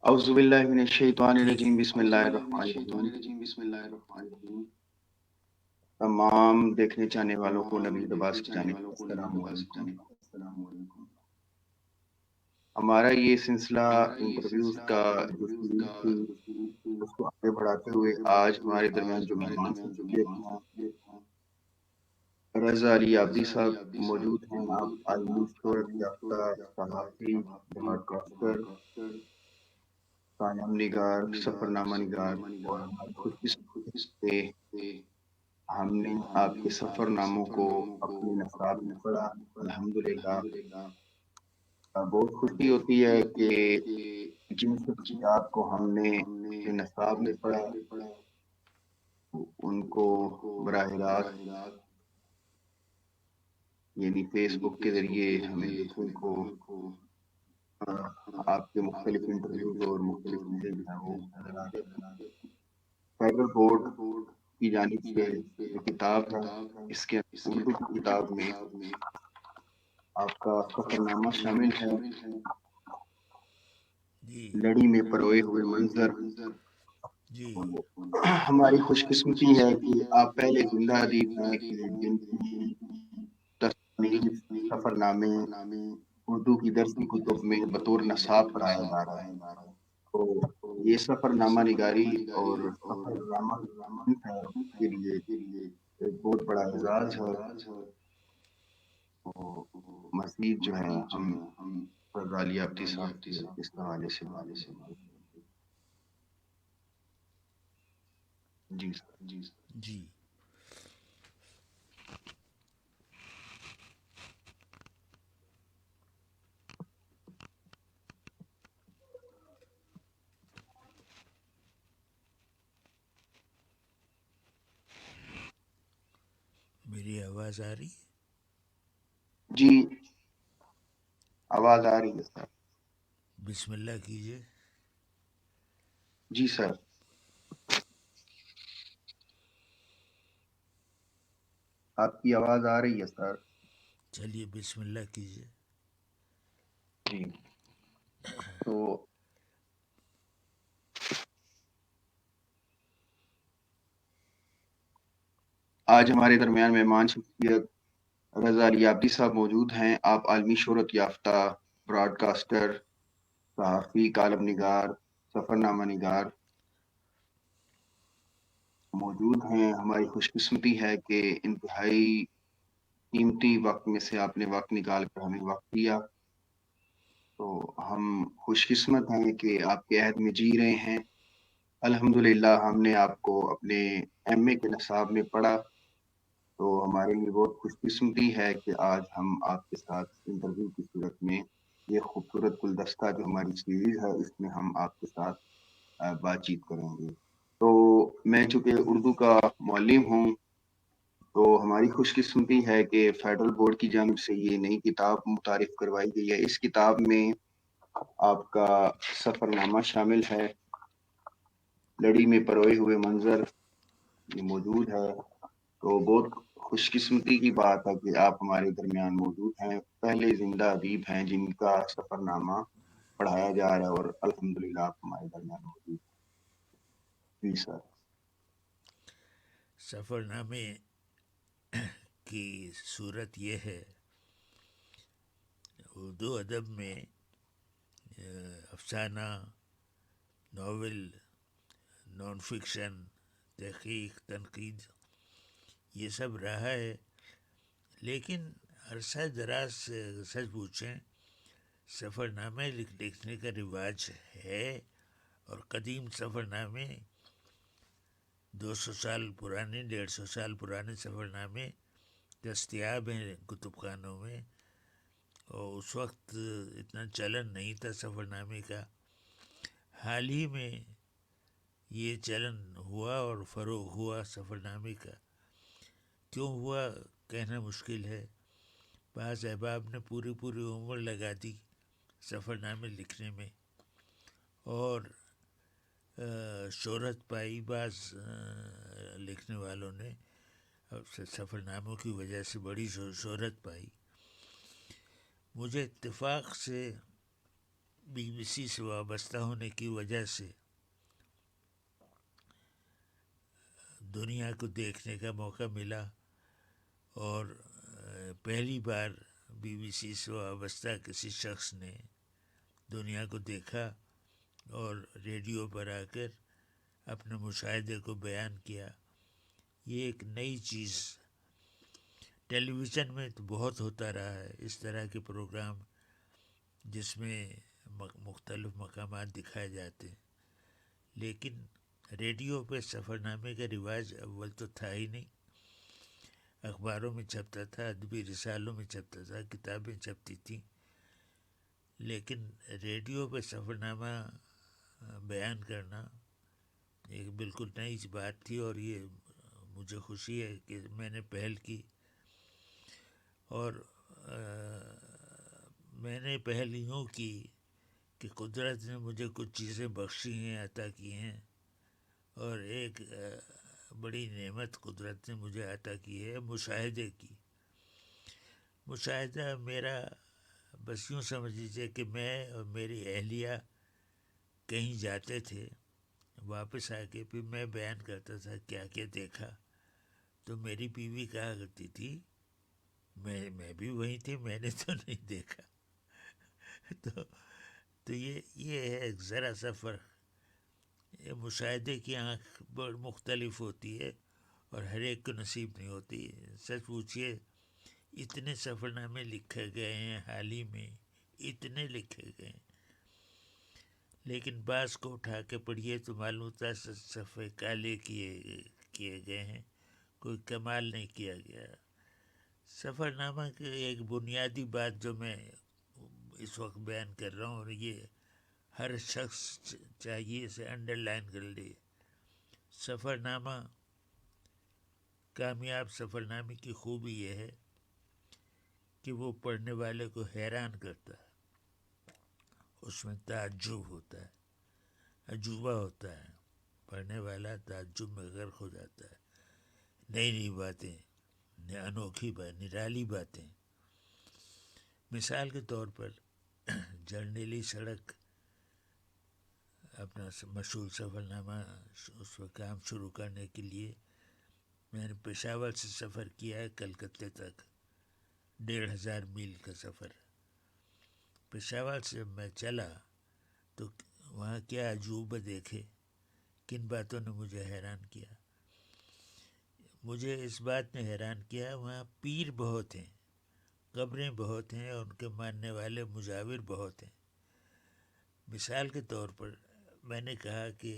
اعوذ باللہ من الشیطان الرجیم بسم اللہ الرحمن الرحیم۔ تمام دیکھنے چاہنے والوں کو نبی لباس کی جانب سے السلام علیکم۔ ہمارا یہ سلسلہ انٹرویوز کا جو سیریز تھی اس کو آگے بڑھاتے ہوئے آج ہمارے درمیان جو مہمان شخصیت ہیں رضا علی عابدی صاحب موجود ہیں۔ آپ عالمی شہرت یافتہ صحافی، براڈ کاسٹر، کالم نگار، سفر نامہ نگار، اور ہماری خوش قسمتی سے ہم نے آپ کے سفر ناموں کو اپنے نصاب میں پڑھا۔ الحمدللہ بہت خوشی ہوتی ہے کہ جن شخصیات کو ہم نے اپنے نصاب میں پڑھا ان کو براہ راست یعنی فیس بک کے ذریعے ہمیں دیکھنے کو آپ کے مختلف انٹرویوز اور مختلف چیزیں جو ہیں وہ نظر آتے ہیں۔ فیڈرل بورڈ کی جانب سے جو کتاب ہے اس کے اردو کی کتاب میں آپ کا سفر نامہ شامل ہے، جی لڑی میں پروئے ہوئے منظر۔ جی ہماری خوش قسمتی ہے کہ آپ پہلے زندہ ادیب ہیں کہ جن کی تصنیف سفر نامے اردو کی درسی کتب میں بطور نصاب پڑھایا جا رہا ہے۔ تو یہ سفر نامہ نگاری اور سفر نامہ ہے اس کے لیے ایک بہت بڑا اعزاز ہے۔ تو مزید جو ہے ہم رضا علی عابدی صاحب سے اس حوالے سے بات کریں گے۔ جی سر۔ جی میری آواز آ رہی ہے؟ جی آواز آ رہی ہے سر۔ بسم اللہ کیجیے۔ جی سر۔ آپ کی آواز آ رہی ہے سر۔ چلیے بسم اللہ کیجیے۔ جی تو آج ہمارے درمیان مہمان شخصیت رضا علی عابدی صاحب موجود ہیں۔ آپ عالمی شہرت یافتہ براڈ کاسٹر، صحافی، کالم نگار، سفر نامہ نگار موجود ہیں۔ ہماری خوش قسمتی ہے کہ انتہائی قیمتی وقت میں سے آپ نے وقت نکال کر ہمیں وقت دیا۔ تو ہم خوش قسمت ہیں کہ آپ کے عہد میں جی رہے ہیں۔ الحمدللہ ہم نے آپ کو اپنے ایم اے کے نصاب میں پڑھا، تو ہمارے لیے بہت خوش قسمتی ہے کہ آج ہم آپ کے ساتھ انٹرویو کی صورت میں یہ خوبصورت گلدستہ جو ہماری سیریز ہے اس میں ہم آپ کے ساتھ بات چیت کریں گے۔ تو میں چونکہ اردو کا معلم ہوں تو ہماری خوش قسمتی ہے کہ فیڈرل بورڈ کی جانب سے یہ نئی کتاب متعارف کروائی گئی ہے۔ اس کتاب میں آپ کا سفر نامہ شامل ہے، لڑی میں پروئے ہوئے منظر یہ موجود ہے۔ تو بہت خوش قسمتی کی بات ہے کہ آپ ہمارے درمیان موجود ہیں، پہلے زندہ ادیب ہیں جن کا سفر نامہ پڑھایا جا رہا ہے اور الحمدللہ آپ ہمارے درمیان موجود ہیں۔ جی سر۔ سفر نامے کی صورت یہ ہے، اردو ادب میں افسانہ، ناول، نان فکشن، تحقیق، تنقید یہ سب رہا ہے، لیکن عرصہ دراز سے سچ پوچھیں سفر نامے لکھنے کا رواج ہے، اور قدیم سفر نامے 200 سال پرانے، 150 سال پرانے سفر نامے دستیاب ہیں کتب خانوں میں، اور اس وقت اتنا چلن نہیں تھا سفر نامے کا۔ حال ہی میں یہ چلن ہوا اور فروغ ہوا سفر نامے کا۔ کیوں ہوا کہنا مشکل ہے، بعض احباب نے پوری عمر لگا دی سفر نامے لکھنے میں، اور شہرت پائی بعض لکھنے والوں نے سفر ناموں کی وجہ سے بڑی شہرت پائی۔ مجھے اتفاق سے BBC سے وابستہ ہونے کی وجہ سے دنیا کو دیکھنے کا موقع ملا، اور پہلی بار BBC سے وابستہ کسی شخص نے دنیا کو دیکھا اور ریڈیو پر آ کر اپنے مشاہدے کو بیان کیا۔ یہ ایک نئی چیز، ٹیلی ویژن میں تو بہت ہوتا رہا ہے اس طرح کے پروگرام جس میں مختلف مقامات دکھائے جاتے ہیں، لیکن ریڈیو پہ سفر نامے کا رواج اول تو تھا ہی نہیں۔ اخباروں میں چھپتا تھا، ادبی رسالوں میں چھپتا تھا، کتابیں چھپتی تھیں، لیکن ریڈیو پہ سفر نامہ بیان کرنا ایک بالکل نئی بات تھی، اور یہ مجھے خوشی ہے کہ میں نے پہل کی، اور میں نے پہل یوں کی کہ قدرت نے مجھے کچھ چیزیں بخشی ہیں، عطا کی ہیں، اور ایک بڑی نعمت قدرت نے مجھے عطا کی ہے مشاہدے کی۔ مشاہدہ میرا، بس یوں سمجھ لیجیے کہ میں اور میری اہلیہ کہیں جاتے تھے، واپس آ کے پھر میں بیان کرتا تھا کیا کیا دیکھا، تو میری بیوی کہا کرتی تھی میں بھی وہیں تھی، میں نے تو نہیں دیکھا۔ تو یہ ہے ایک ذرا سا فرق۔ یہ مشاہدے کی آنکھ بڑی مختلف ہوتی ہے، اور ہر ایک کو نصیب نہیں ہوتی۔ سچ پوچھیے، اتنے سفر نامے لکھے گئے ہیں حال ہی میں، اتنے لکھے گئے ہیں، لیکن بعض کو اٹھا کے پڑھیے تو معلوم ہوتا ہے صفحے کالے کیے گئے ہیں، کوئی کمال نہیں کیا گیا۔ سفر نامہ کی ایک بنیادی بات جو میں اس وقت بیان کر رہا ہوں، اور یہ ہر شخص چاہیے اسے انڈر لائن کر لے، سفر نامہ، کامیاب سفر نامے کی خوبی یہ ہے کہ وہ پڑھنے والے کو حیران کرتا ہے، اس میں تعجب ہوتا ہے، عجوبہ ہوتا ہے، پڑھنے والا تعجب میں غرق ہو جاتا ہے، نئی نئی باتیں، انوکھی بات، نرالی باتیں۔ مثال کے طور پر جرنیلی سڑک اپنا مشہور سفر نامہ اس پر کام شروع کرنے کے لیے میں نے پشاور سے سفر کیا ہے کلکتے تک، 1500 میل کا سفر۔ پشاور سے میں چلا تو وہاں کیا عجوبہ دیکھے، کن باتوں نے مجھے حیران کیا۔ مجھے اس بات نے حیران کیا، وہاں پیر بہت ہیں، قبریں بہت ہیں، اور ان کے ماننے والے مجاور بہت ہیں۔ مثال کے طور پر میں نے کہا کہ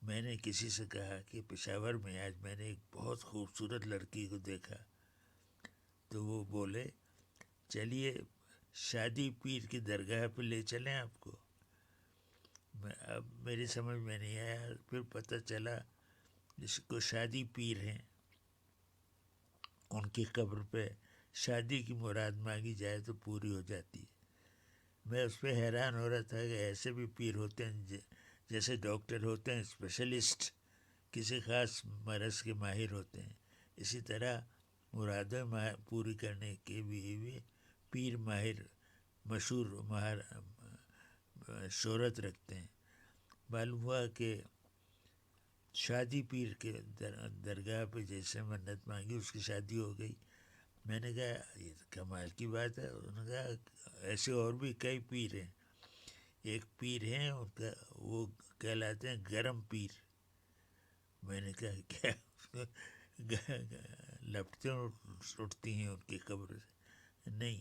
میں نے کسی سے کہا کہ پشاور میں آج میں نے ایک بہت خوبصورت لڑکی کو دیکھا، تو وہ بولے چلیے شادی پیر کی درگاہ پہ لے چلیں آپ کو۔ اب میری سمجھ میں نہیں آیا، پھر پتہ چلا جس کو شادی پیر ہیں ان کی قبر پہ شادی کی مراد مانگی جائے تو پوری ہو جاتی ہے۔ میں اس پہ حیران ہو رہا تھا کہ ایسے بھی پیر ہوتے ہیں، جیسے ڈاکٹر ہوتے ہیں اسپیشلسٹ، کسی خاص مرض کے ماہر ہوتے ہیں، اسی طرح مرادیں پوری کرنے کے بھی پیر ماہر، مشہور ماہر شہرت رکھتے ہیں۔ معلوم ہوا کہ شادی پیر کے درگاہ پہ جیسے منت مانگی اس کی شادی ہو گئی۔ میں نے کہا یہ کمال کی بات ہے۔ انہوں نے کہا ایسے اور بھی کئی پیر ہیں، ایک پیر ہیں ان کا وہ کہلاتے ہیں گرم پیر۔ میں نے کہا کیا لپٹیں اٹھتی ہیں ان کی قبر سے؟ نہیں،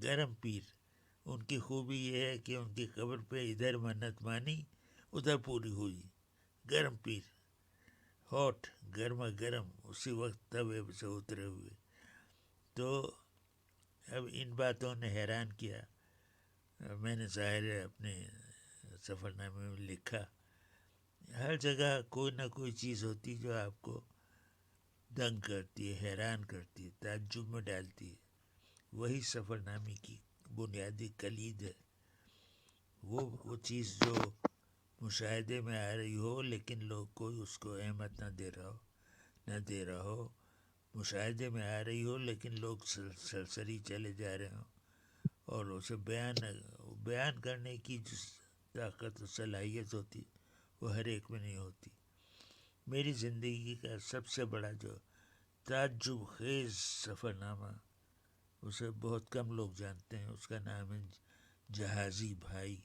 گرم پیر، ان کی خوبی یہ ہے کہ ان کی قبر پہ ادھر منت مانی ادھر پوری ہوئی۔ گرم پیر، ہاٹ، گرما گرم، اسی وقت توے سے اترے ہوئے۔ تو اب ان باتوں نے حیران کیا۔ میں نے ظاہر ہے اپنے سفر نامے میں لکھا، ہر جگہ کوئی نہ کوئی چیز ہوتی جو آپ کو دنگ کرتی ہے، حیران کرتی ہے، تعجب میں ڈالتی ہے۔ وہی سفر نامے کی بنیادی کلید ہے، وہ چیز جو مشاہدے میں آ رہی ہو لیکن لوگ کوئی اس کو اہمیت نہ دے رہا ہو، مشاہدے میں آ رہی ہو لیکن لوگ سرسری چلے جا رہے ہوں، اور اسے بیان کرنے کی جو طاقت و صلاحیت ہوتی وہ ہر ایک میں نہیں ہوتی. میری زندگی کا سب سے بڑا جو تعجب خیز سفر نامہ اسے بہت کم لوگ جانتے ہیں، اس کا نام ہے جہازی بھائی.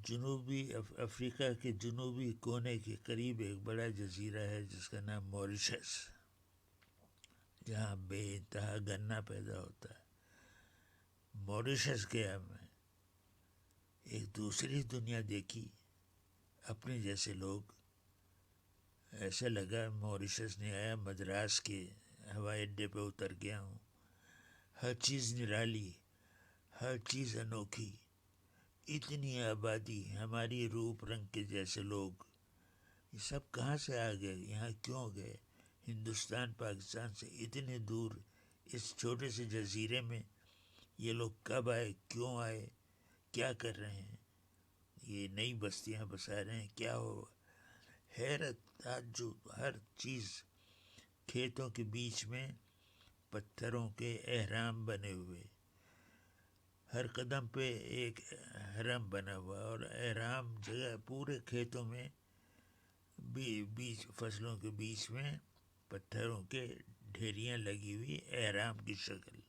جنوبی افریقہ کے جنوبی کونے کے قریب ایک بڑا جزیرہ ہے جس کا نام موریشس، جہاں بے انتہا گنا پیدا ہوتا ہے. موریشس گیا میں، ایک دوسری دنیا دیکھی، اپنے جیسے لوگ. ایسا لگا موریشس نہیں آیا، مدراس کے ہوائی اڈے پہ اتر گیا ہوں. ہر چیز نرالی، ہر چیز انوکھی، اتنی آبادی، ہماری روپ رنگ کے جیسے لوگ. یہ سب کہاں سے آ گئے، یہاں کیوں گئے؟ ہندوستان پاکستان سے اتنے دور اس چھوٹے سے جزیرے میں یہ لوگ کب آئے، کیوں آئے، کیا کر رہے ہیں؟ یہ نئی بستیاں بسا رہے ہیں، کیا ہو؟ حیرت، تعجب، ہر چیز. کھیتوں کے بیچ میں پتھروں کے احرام بنے ہوئے، ہر قدم پہ ایک حرم بنا ہوا، اور احرام جگہ پورے کھیتوں میں بیچ فصلوں کے بیچ میں پتھروں کے ڈھیریاں لگی ہوئی، احرام کی شکل.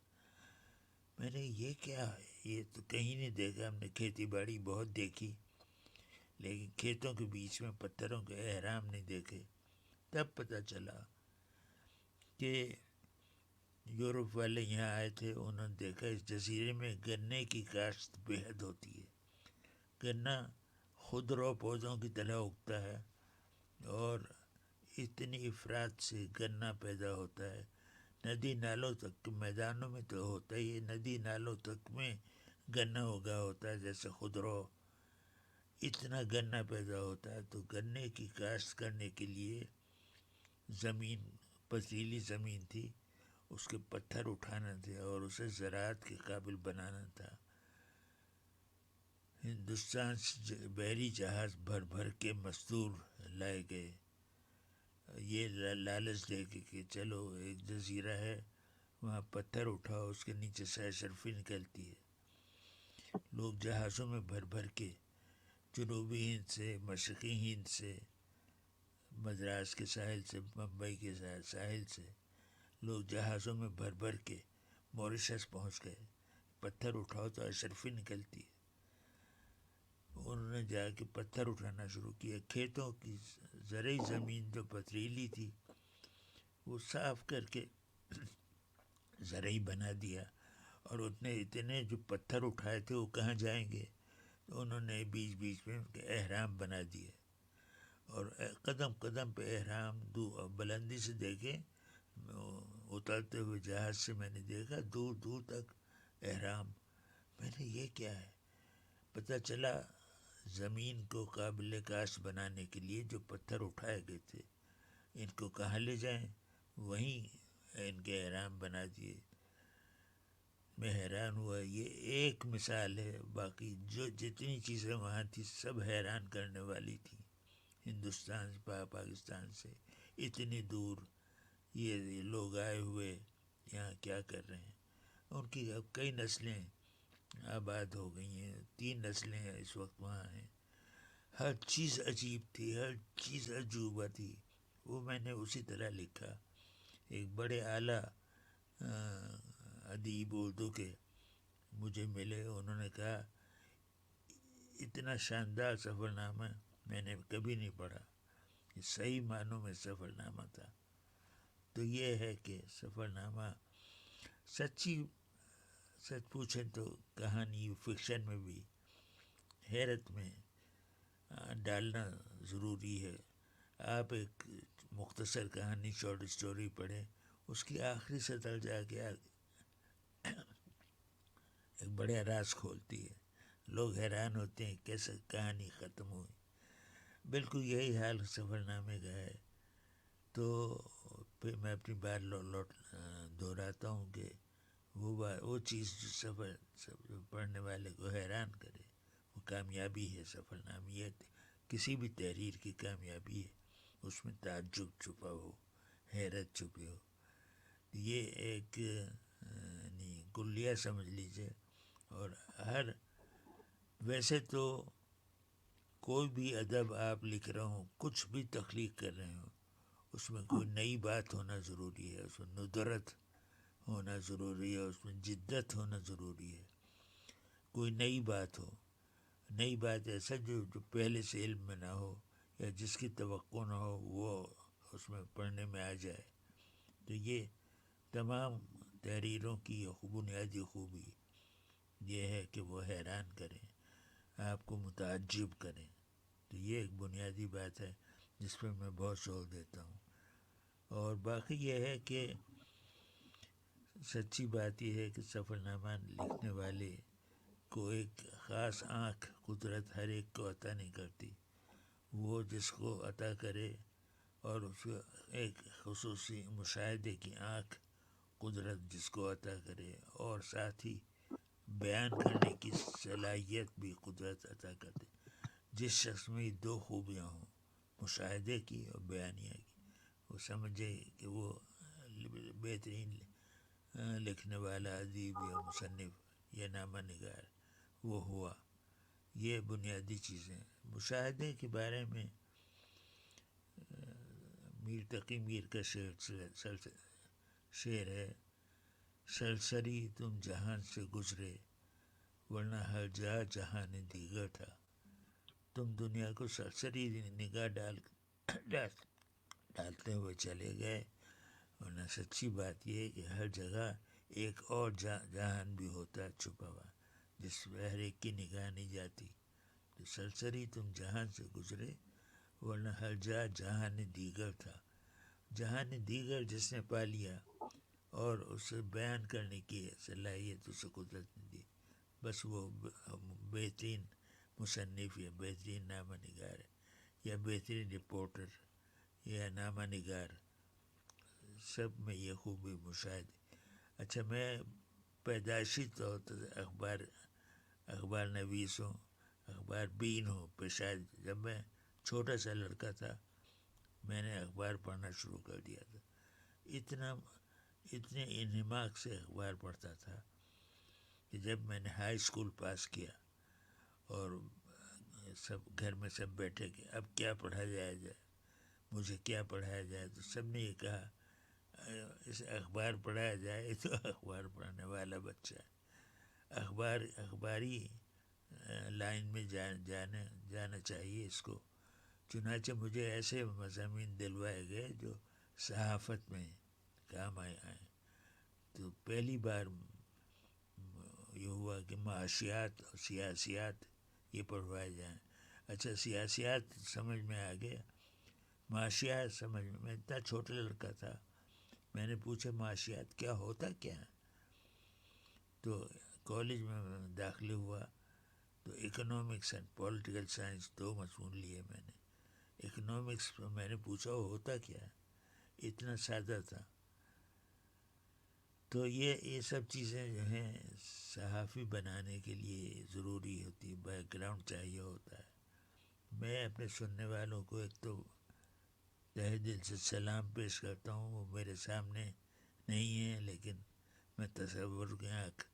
میں نے یہ کیا ہے، یہ تو کہیں نہیں دیکھا. ہم نے کھیتی باڑی بہت دیکھی لیکن کھیتوں کے بیچ میں پتھروں کے احرام نہیں دیکھے. تب پتہ چلا کہ یورپ والے یہاں آئے تھے، انہوں نے دیکھا اس جزیرے میں گنے کی کاشت بے حد ہوتی ہے. گنا خودرو پودوں کی طرح اگتا ہے اور اتنی افراد سے گنا پیدا ہوتا ہے. ندی نالوں تک، میدانوں میں تو ہوتا ہی ہے، ندی نالوں تک میں گنا اگا ہوتا ہے جیسے خودرو. اتنا گنا پیدا ہوتا ہے. تو گنے کی کاشت کرنے کے لیے زمین، پتیلی زمین تھی، اس کے پتھر اٹھانا تھے اور اسے زراعت کے قابل بنانا تھا. ہندوستان سے بحری جہاز بھر بھر کے مزدور لائے گئے، یہ لالچ دے کے کہ چلو ایک جزیرہ ہے وہاں پتھر اٹھاؤ، اس کے نیچے سے اشرفی نکلتی ہے. لوگ جہازوں میں بھر بھر کے جنوبی ہند سے، مشرقی ہند سے، مدراس کے ساحل سے، ممبئی کے ساحل سے لوگ جہازوں میں بھر بھر کے موریشس پہنچ گئے. پتھر اٹھاؤ تو اشرفی نکلتی ہے. انہوں نے جا کے پتھر اٹھانا شروع کیا. کھیتوں کی زرعی زمین جو پتھریلی تھی وہ صاف کر کے زرعی بنا دیا، اور اتنے جو پتھر اٹھائے تھے وہ کہاں جائیں گے؟ تو انہوں نے بیچ بیچ میں ان کے احرام بنا دیے، اور قدم قدم پہ احرام. بلندی سے دیکھے، اترتے ہوئے جہاز سے میں نے دیکھا دور دور تک احرام. میں نے یہ کیا ہے؟ پتہ چلا زمین کو قابل کاشت بنانے کے لیے جو پتھر اٹھائے گئے تھے ان کو کہاں لے جائیں، وہیں ان کے احرام بنا دیے. میں حیران ہوا. یہ ایک مثال ہے، باقی جو جتنی چیزیں وہاں تھی سب حیران کرنے والی تھی. ہندوستان سے، پاکستان سے اتنی دور یہ لوگ آئے ہوئے یہاں کیا کر رہے ہیں. ان کی اب کئی نسلیں آباد ہو گئی ہیں، 3 نسلیں اس وقت وہاں ہیں. ہر چیز عجیب تھی، ہر چیز عجوبہ تھی. وہ میں نے اسی طرح لکھا. ایک بڑے اعلیٰ ادیب اردو کے مجھے ملے، انہوں نے کہا اتنا شاندار سفر نامہ میں نے کبھی نہیں پڑھا. یہ صحیح معنوں میں سفر نامہ تھا. تو یہ ہے کہ سفر نامہ سچ پوچھیں تو کہانی فکشن میں بھی حیرت میں ڈالنا ضروری ہے. آپ ایک مختصر کہانی، شارٹ اسٹوری پڑھیں، اس کی آخری سطر جا کے ایک بڑے راز کھولتی ہے. لوگ حیران ہوتے ہیں کیسے کہانی ختم ہوئی. بالکل یہی حال سفر نامے کا ہے. تو پھر میں اپنی بات دہراتا ہوں کہ وہ چیز جو سفر پڑھنے والے کو حیران کرے وہ کامیابی ہے. سفر نامیت کسی بھی تحریر کی کامیابی ہے، اس میں تعجب چھپا ہو، حیرت چھپی ہو. یہ ایک کلیہ سمجھ لیجیے. اور ویسے تو کوئی بھی ادب آپ لکھ رہے ہوں، کچھ بھی تخلیق کر رہے ہوں، اس میں کوئی نئی بات ہونا ضروری ہے، اس میں ندرت ہونا ضروری ہے، اس میں جدت ہونا ضروری ہے. کوئی نئی بات ہو، نئی بات ایسا جو پہلے سے علم میں نہ ہو یا جس کی توقع نہ ہو، وہ اس میں پڑھنے میں آ جائے. تو یہ تمام تحریروں کی بنیادی خوبی یہ ہے کہ وہ حیران کریں، آپ کو متعجب کریں. تو یہ ایک بنیادی بات ہے جس پہ میں بہت زور دیتا ہوں. اور باقی یہ ہے کہ سچی بات یہ ہے کہ سفر نامہ لکھنے والے کو ایک خاص آنکھ قدرت ہر ایک کو عطا نہیں کرتی. وہ جس کو عطا کرے اور اس کو ایک خصوصی مشاہدے کی آنکھ قدرت جس کو عطا کرے، اور ساتھ ہی بیان کرنے کی صلاحیت بھی قدرت عطا کر دے. جس شخص میں یہ دو خوبیاں ہوں، مشاہدے کی اور بیانیہ کی، وہ سمجھے کہ وہ بہترین لکھنے والا ادیب یا مصنف یا نامہ نگار وہ ہوا. یہ بنیادی چیزیں. مشاہدے کے بارے میں میر تقی میر کا شعر ہے: سرسری تم جہان سے گزرے ورنہ ہر جا جہان دیگر تھا. تم دنیا کو سرسری نگاہ ڈالتے ہوئے چلے گئے، ورنہ سچی بات یہ ہے کہ ہر جگہ ایک اور جہان بھی ہوتا ہے چھپا ہوا، جس پہ ہر ایک کی نگاہ نہیں جاتی. تو سرسری تم جہان سے گزرے ورنہ ہر جا جہان دیگر تھا. جہان دیگر جس نے پا لیا اور اسے بیان کرنے کی صلاحیت اسے قدرت نے دی، بس وہ بہترین مصنف یا بہترین نامہ نگار ہے، یا بہترین رپورٹر یا نامہ نگار. سب میں یہ خوبی مشاہدے. اچھا، میں پیدائشی طور پر اخبار نویس ہوں، اخبار بین ہوں. شاید جب میں چھوٹا سا لڑکا تھا میں نے اخبار پڑھنا شروع کر دیا تھا. اتنے انہماک سے اخبار پڑھتا تھا کہ جب میں نے ہائی اسکول پاس کیا اور سب گھر میں سب بیٹھے کہ اب کیا پڑھا جائے مجھے کیا پڑھایا جائے، تو سب نے یہ کہا اس اخبار پڑھایا جائے. تو اخبار پڑھنے والا بچہ اخباری لائن میں جانا چاہیے اس کو. چنانچہ مجھے ایسے مضامین دلوائے گئے جو صحافت میں کام آئے. تو پہلی بار یہ ہوا کہ معاشیات اور سیاسیات یہ پڑھوائے جائیں. اچھا، سیاسیات سمجھ میں آ گیا، معاشیات سمجھ میں اتنا چھوٹا لڑکا تھا. میں نے پوچھا معاشیات کیا ہوتا کیا ہے؟ تو کالج میں داخلے ہوا تو اکنامکس اینڈ پولیٹیکل سائنس دو مضمون لیے میں نے. اکنامکس میں نے پوچھا وہ ہوتا کیا ہے، اتنا سادہ تھا. تو یہ سب چیزیں جو ہیں صحافی بنانے کے لیے ضروری ہوتی، بیک گراؤنڈ چاہیے ہوتا ہے. میں اپنے سننے والوں کو ایک تو تہہ دل سے سلام پیش کرتا ہوں. وہ میرے سامنے نہیں ہیں لیکن میں تصور کی آنکھ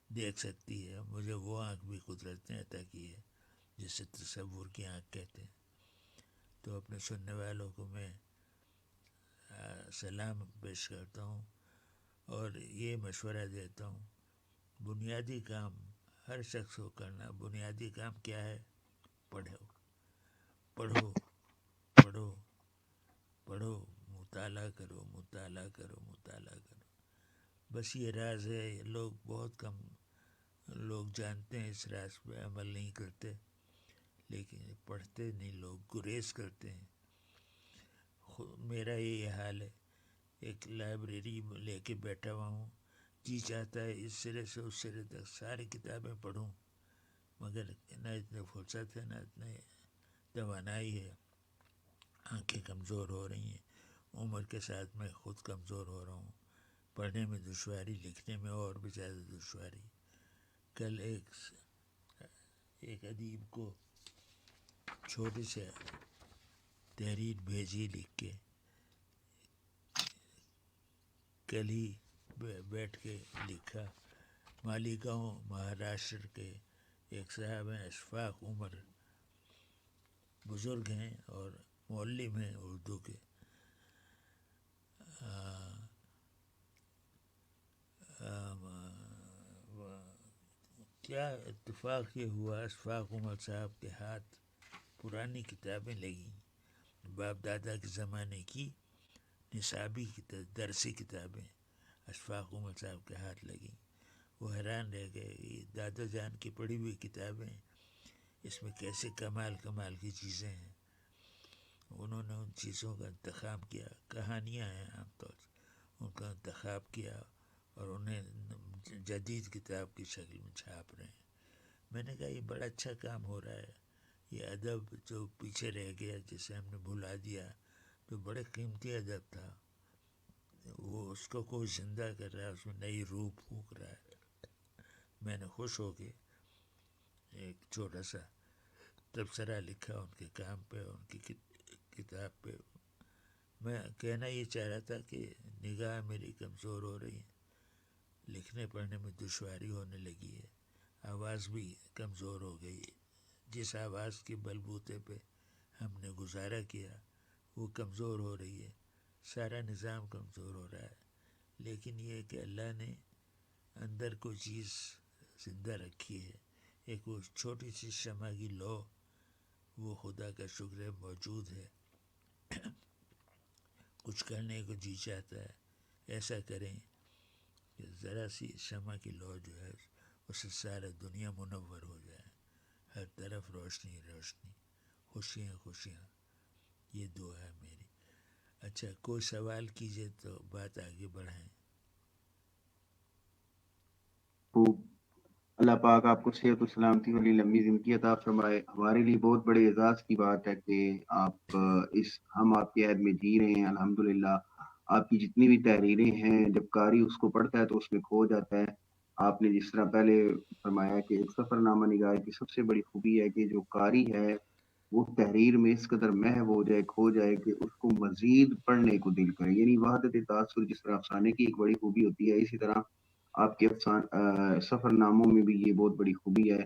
دیکھ سکتی ہے. مجھے وہ آنکھ بھی قدرت نے عطا کی ہے جسے تصور کی آنکھ کہتے ہیں. تو اپنے سننے والوں کو میں سلام پیش کرتا ہوں اور یہ مشورہ دیتا ہوں، بنیادی کام ہر شخص کو کرنا. بنیادی کام کیا ہے؟ پڑھو پڑھو پڑھو پڑھو، مطالعہ کرو مطالعہ کرو مطالعہ کرو. بس یہ راز ہے. لوگ بہت کم لوگ جانتے ہیں، اس راز پہ عمل نہیں کرتے، لیکن پڑھتے نہیں، لوگ گریز کرتے ہیں. میرا یہ حال ہے، ایک لائبریری لے کے بیٹھا ہوا ہوں، جی چاہتا ہے اس سرے سے اس سرے تک ساری کتابیں پڑھوں، مگر نہ اتنے فرصت ہے نہ اتنے توانائی ہے. آنکھیں کمزور ہو رہی ہیں، عمر کے ساتھ میں خود کمزور ہو رہا ہوں، پڑھنے میں دشواری، لکھنے میں اور بھی زیادہ دشواری. کل ایک ادیب کو چھوٹی سے تحریر بھیجی لکھ کے، کل ہی بیٹھ کے لکھا مالیگاؤں مہاراشٹر کے ایک صاحب ہیں اشفاق عمر، بزرگ ہیں اور معلم ہیں اردو کے. کیا اتفاق یہ ہوا، اشفاق عمر صاحب کے ہاتھ پرانی کتابیں لگیں، باپ دادا کے زمانے کی نصابی درسی کتابیں اشفاق عمر صاحب کے ہاتھ لگیں. وہ حیران رہ گئے، یہ دادا جان کی پڑھی ہوئی کتابیں، اس میں کیسے کمال کمال کی چیزیں ہیں. انہوں نے ان چیزوں کا انتخاب کیا، کہانیاں ہیں عام طور سے، ان کا انتخاب کیا اور انہیں جدید کتاب کی شکل میں چھاپ رہے ہیں. میں نے کہا یہ بڑا اچھا کام ہو رہا ہے، یہ ادب جو پیچھے رہ گیا، جسے ہم نے بھلا دیا، جو بڑے قیمتی ادب تھا، وہ اس کو کوئی زندہ کر رہا ہے، اس میں نئی روح پھونک رہا ہے. میں نے خوش ہو کے ایک چھوٹا سا تبصرہ لکھا ان کے کام پہ، ان کی کتاب پہ. میں کہنا یہ چاہ رہا تھا کہ نگاہ میری کمزور ہو رہی ہے، لکھنے پڑھنے میں دشواری ہونے لگی ہے، آواز بھی کمزور ہو گئی ہے. جس آواز کے بلبوتے پہ ہم نے گزارا کیا وہ کمزور ہو رہی ہے، سارا نظام کمزور ہو رہا ہے. لیکن یہ کہ اللہ نے اندر کوئی چیز زندہ رکھی ہے، ایک وہ چھوٹی سی شمع کی لو، وہ خدا کا شکر ہے موجود ہے. کچھ کرنے کو جی چاہتا ہے، ایسا کریں کہ ذرا سی شمع کی لو جو ہے اس سے سارا دنیا منور ہو جائے، ہر طرف روشنی روشنی، خوشیاں خوشیاں. یہ دعا ہے میری. اچھا کوئی سوال کیجئے تو بات آگے بڑھائیں. خوب. اللہ پاک آپ کو صحت و سلامتی والی لمبی زندگی عطا فرمائے. ہمارے لیے بہت بڑے اعزاز کی بات ہے کہ آپ ہم آپ کے عہد میں جی رہے ہیں. الحمدللہ آپ کی جتنی بھی تحریریں ہیں، جب قاری اس کو پڑھتا ہے تو اس میں کھو جاتا ہے. آپ نے جس طرح پہلے فرمایا کہ ایک سفر نامہ نگار کی سب سے بڑی خوبی ہے کہ جو قاری ہے وہ تحریر میں اس قدر محو ہو جائے، کھو جائے کہ اس کو مزید پڑھنے کو دل کرے. یعنی وحدت تاثر جس طرح افسانے کی ایک بڑی خوبی ہوتی ہے، اسی طرح آپ کے سفر ناموں میں بھی یہ بہت بڑی خوبی ہے.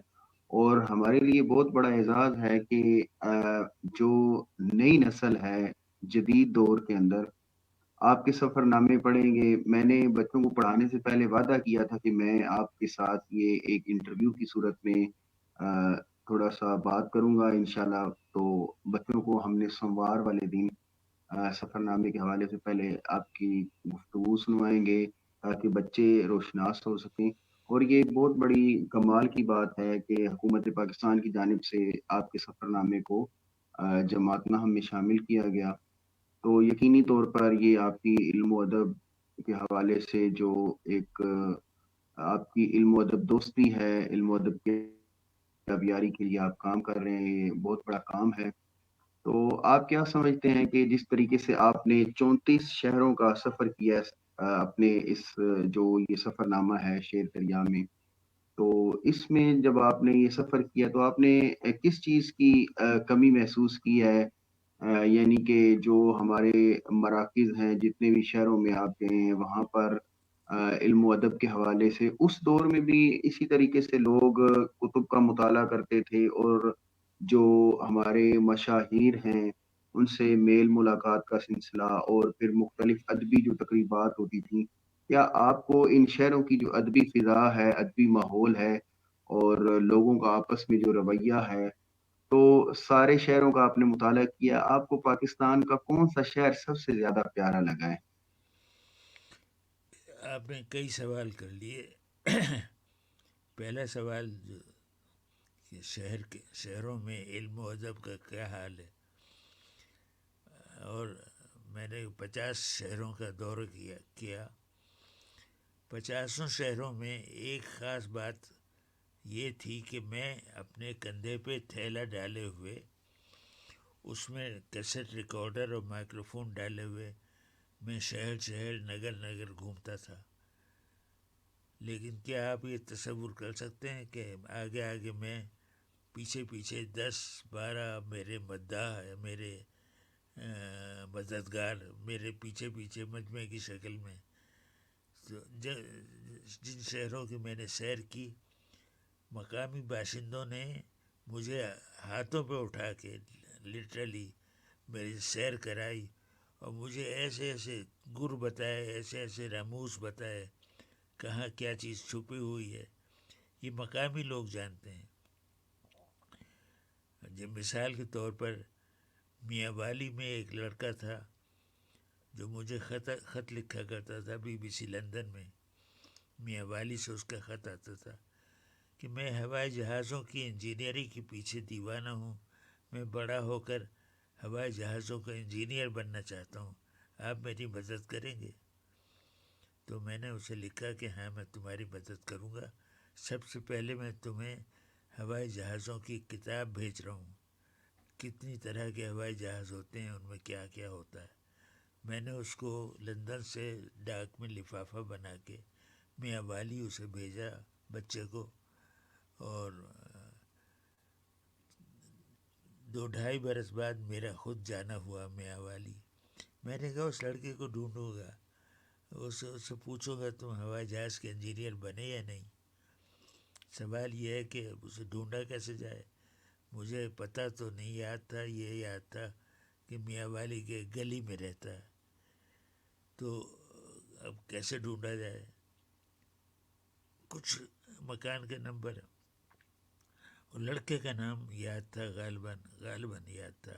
اور ہمارے لیے بہت بڑا اعزاز ہے کہ جو نئی نسل ہے جدید دور کے اندر آپ کے سفر نامے پڑھیں گے. میں نے بچوں کو پڑھانے سے پہلے وعدہ کیا تھا کہ میں آپ کے ساتھ یہ ایک انٹرویو کی صورت میں تھوڑا سا بات کروں گا انشاءاللہ. تو بچوں کو ہم نے سوموار والے دن سفر نامے کے حوالے سے پہلے آپ کی گفتگو سنوائیں گے تاکہ بچے روشناس ہو سکیں. اور یہ بہت بڑی کمال کی بات ہے کہ حکومت پاکستان کی جانب سے آپ کے سفر نامے کو جماعت نہم میں شامل کیا گیا. تو یقینی طور پر یہ آپ کی علم و ادب کے حوالے سے جو ایک آپ کی علم و ادب دوستی ہے، علم و ادب کے ابیاری کے لیے آپ کام کر رہے ہیں، یہ بہت بڑا کام ہے. تو آپ کیا سمجھتے ہیں کہ جس طریقے سے آپ نے 34 شہروں کا سفر کیا اپنے اس جو یہ سفر نامہ ہے شیر دریا میں، تو اس میں جب آپ نے یہ سفر کیا تو آپ نے کس چیز کی کمی محسوس کی ہے؟ یعنی کہ جو ہمارے مراکز ہیں جتنے بھی شہروں میں آپ گئے ہیں وہاں پر علم و ادب کے حوالے سے اس دور میں بھی اسی طریقے سے لوگ کتب کا مطالعہ کرتے تھے، اور جو ہمارے مشاہیر ہیں ان سے میل ملاقات کا سلسلہ اور پھر مختلف ادبی جو تقریبات ہوتی تھیں. کیا آپ کو ان شہروں کی جو ادبی فضا ہے، ادبی ماحول ہے اور لوگوں کا آپس میں جو رویہ ہے، تو سارے شہروں کا آپ نے مطالعہ کیا، آپ کو پاکستان کا کون سا شہر سب سے زیادہ پیارا لگا ہے؟ آپ نے کئی سوال کر لیے. پہلا سوال جو کہ شہروں میں علم و ادب کا کیا حال ہے، اور میں نے 50 شہروں کا دورہ کیا. 50 شہروں میں ایک خاص بات یہ تھی کہ میں اپنے کندھے پہ تھیلا ڈالے ہوئے، اس میں کیسٹ ریکارڈر اور مائکروفون ڈالے ہوئے میں شہر شہر نگر نگر گھومتا تھا. لیکن کیا آپ یہ تصور کر سکتے ہیں کہ آگے آگے میں، پیچھے پیچھے 10-12 میرے مداح، میرے مددگار میرے پیچھے پیچھے مجمع کی شکل میں تو جن شہروں کی میں نے سیر کی، مقامی باشندوں نے مجھے ہاتھوں پہ اٹھا کے لٹرلی میری سیر کرائی، اور مجھے ایسے ایسے گر بتائے، ایسے ایسے رموز بتائے، کہاں کیا چیز چھپی ہوئی ہے، یہ مقامی لوگ جانتے ہیں۔ جب مثال کے طور پر میاں والی میں ایک لڑکا تھا جو مجھے خط لکھا کرتا تھا BBC لندن میں، میاں والی سے اس کا خط آتا تھا کہ میں ہوائی جہازوں کی انجینئرنگ کے پیچھے دیوانہ ہوں، میں بڑا ہو کر ہوائی جہازوں کا انجینئر بننا چاہتا ہوں، آپ میری مدد کریں گے؟ تو میں نے اسے لکھا کہ ہاں میں تمہاری مدد کروں گا، سب سے پہلے میں تمہیں ہوائی جہازوں کی کتاب بھیج رہا ہوں، کتنی طرح کے ہوائی جہاز ہوتے ہیں، ان میں کیا کیا ہوتا ہے۔ میں نے اس کو لندن سے ڈاک میں لفافہ بنا کے میاں والی اسے بھیجا بچے کو، اور 2-2.5 برس بعد میرا خود جانا ہوا میاں والی۔ میں نے کہا اس لڑکے کو ڈھونڈوں گا، اس سے پوچھوں گا تم ہوائی جہاز کے انجینئر بنے یا نہیں۔ سوال یہ ہے کہ اسے ڈھونڈا کیسے جائے؟ مجھے پتہ تو نہیں یاد تھا، یہ یاد تھا کہ میاں والی کے گلی میں رہتا ہے، تو اب کیسے ڈھونڈا جائے؟ کچھ مکان کا نمبر اور لڑکے کا نام یاد تھا، غالباً یاد تھا۔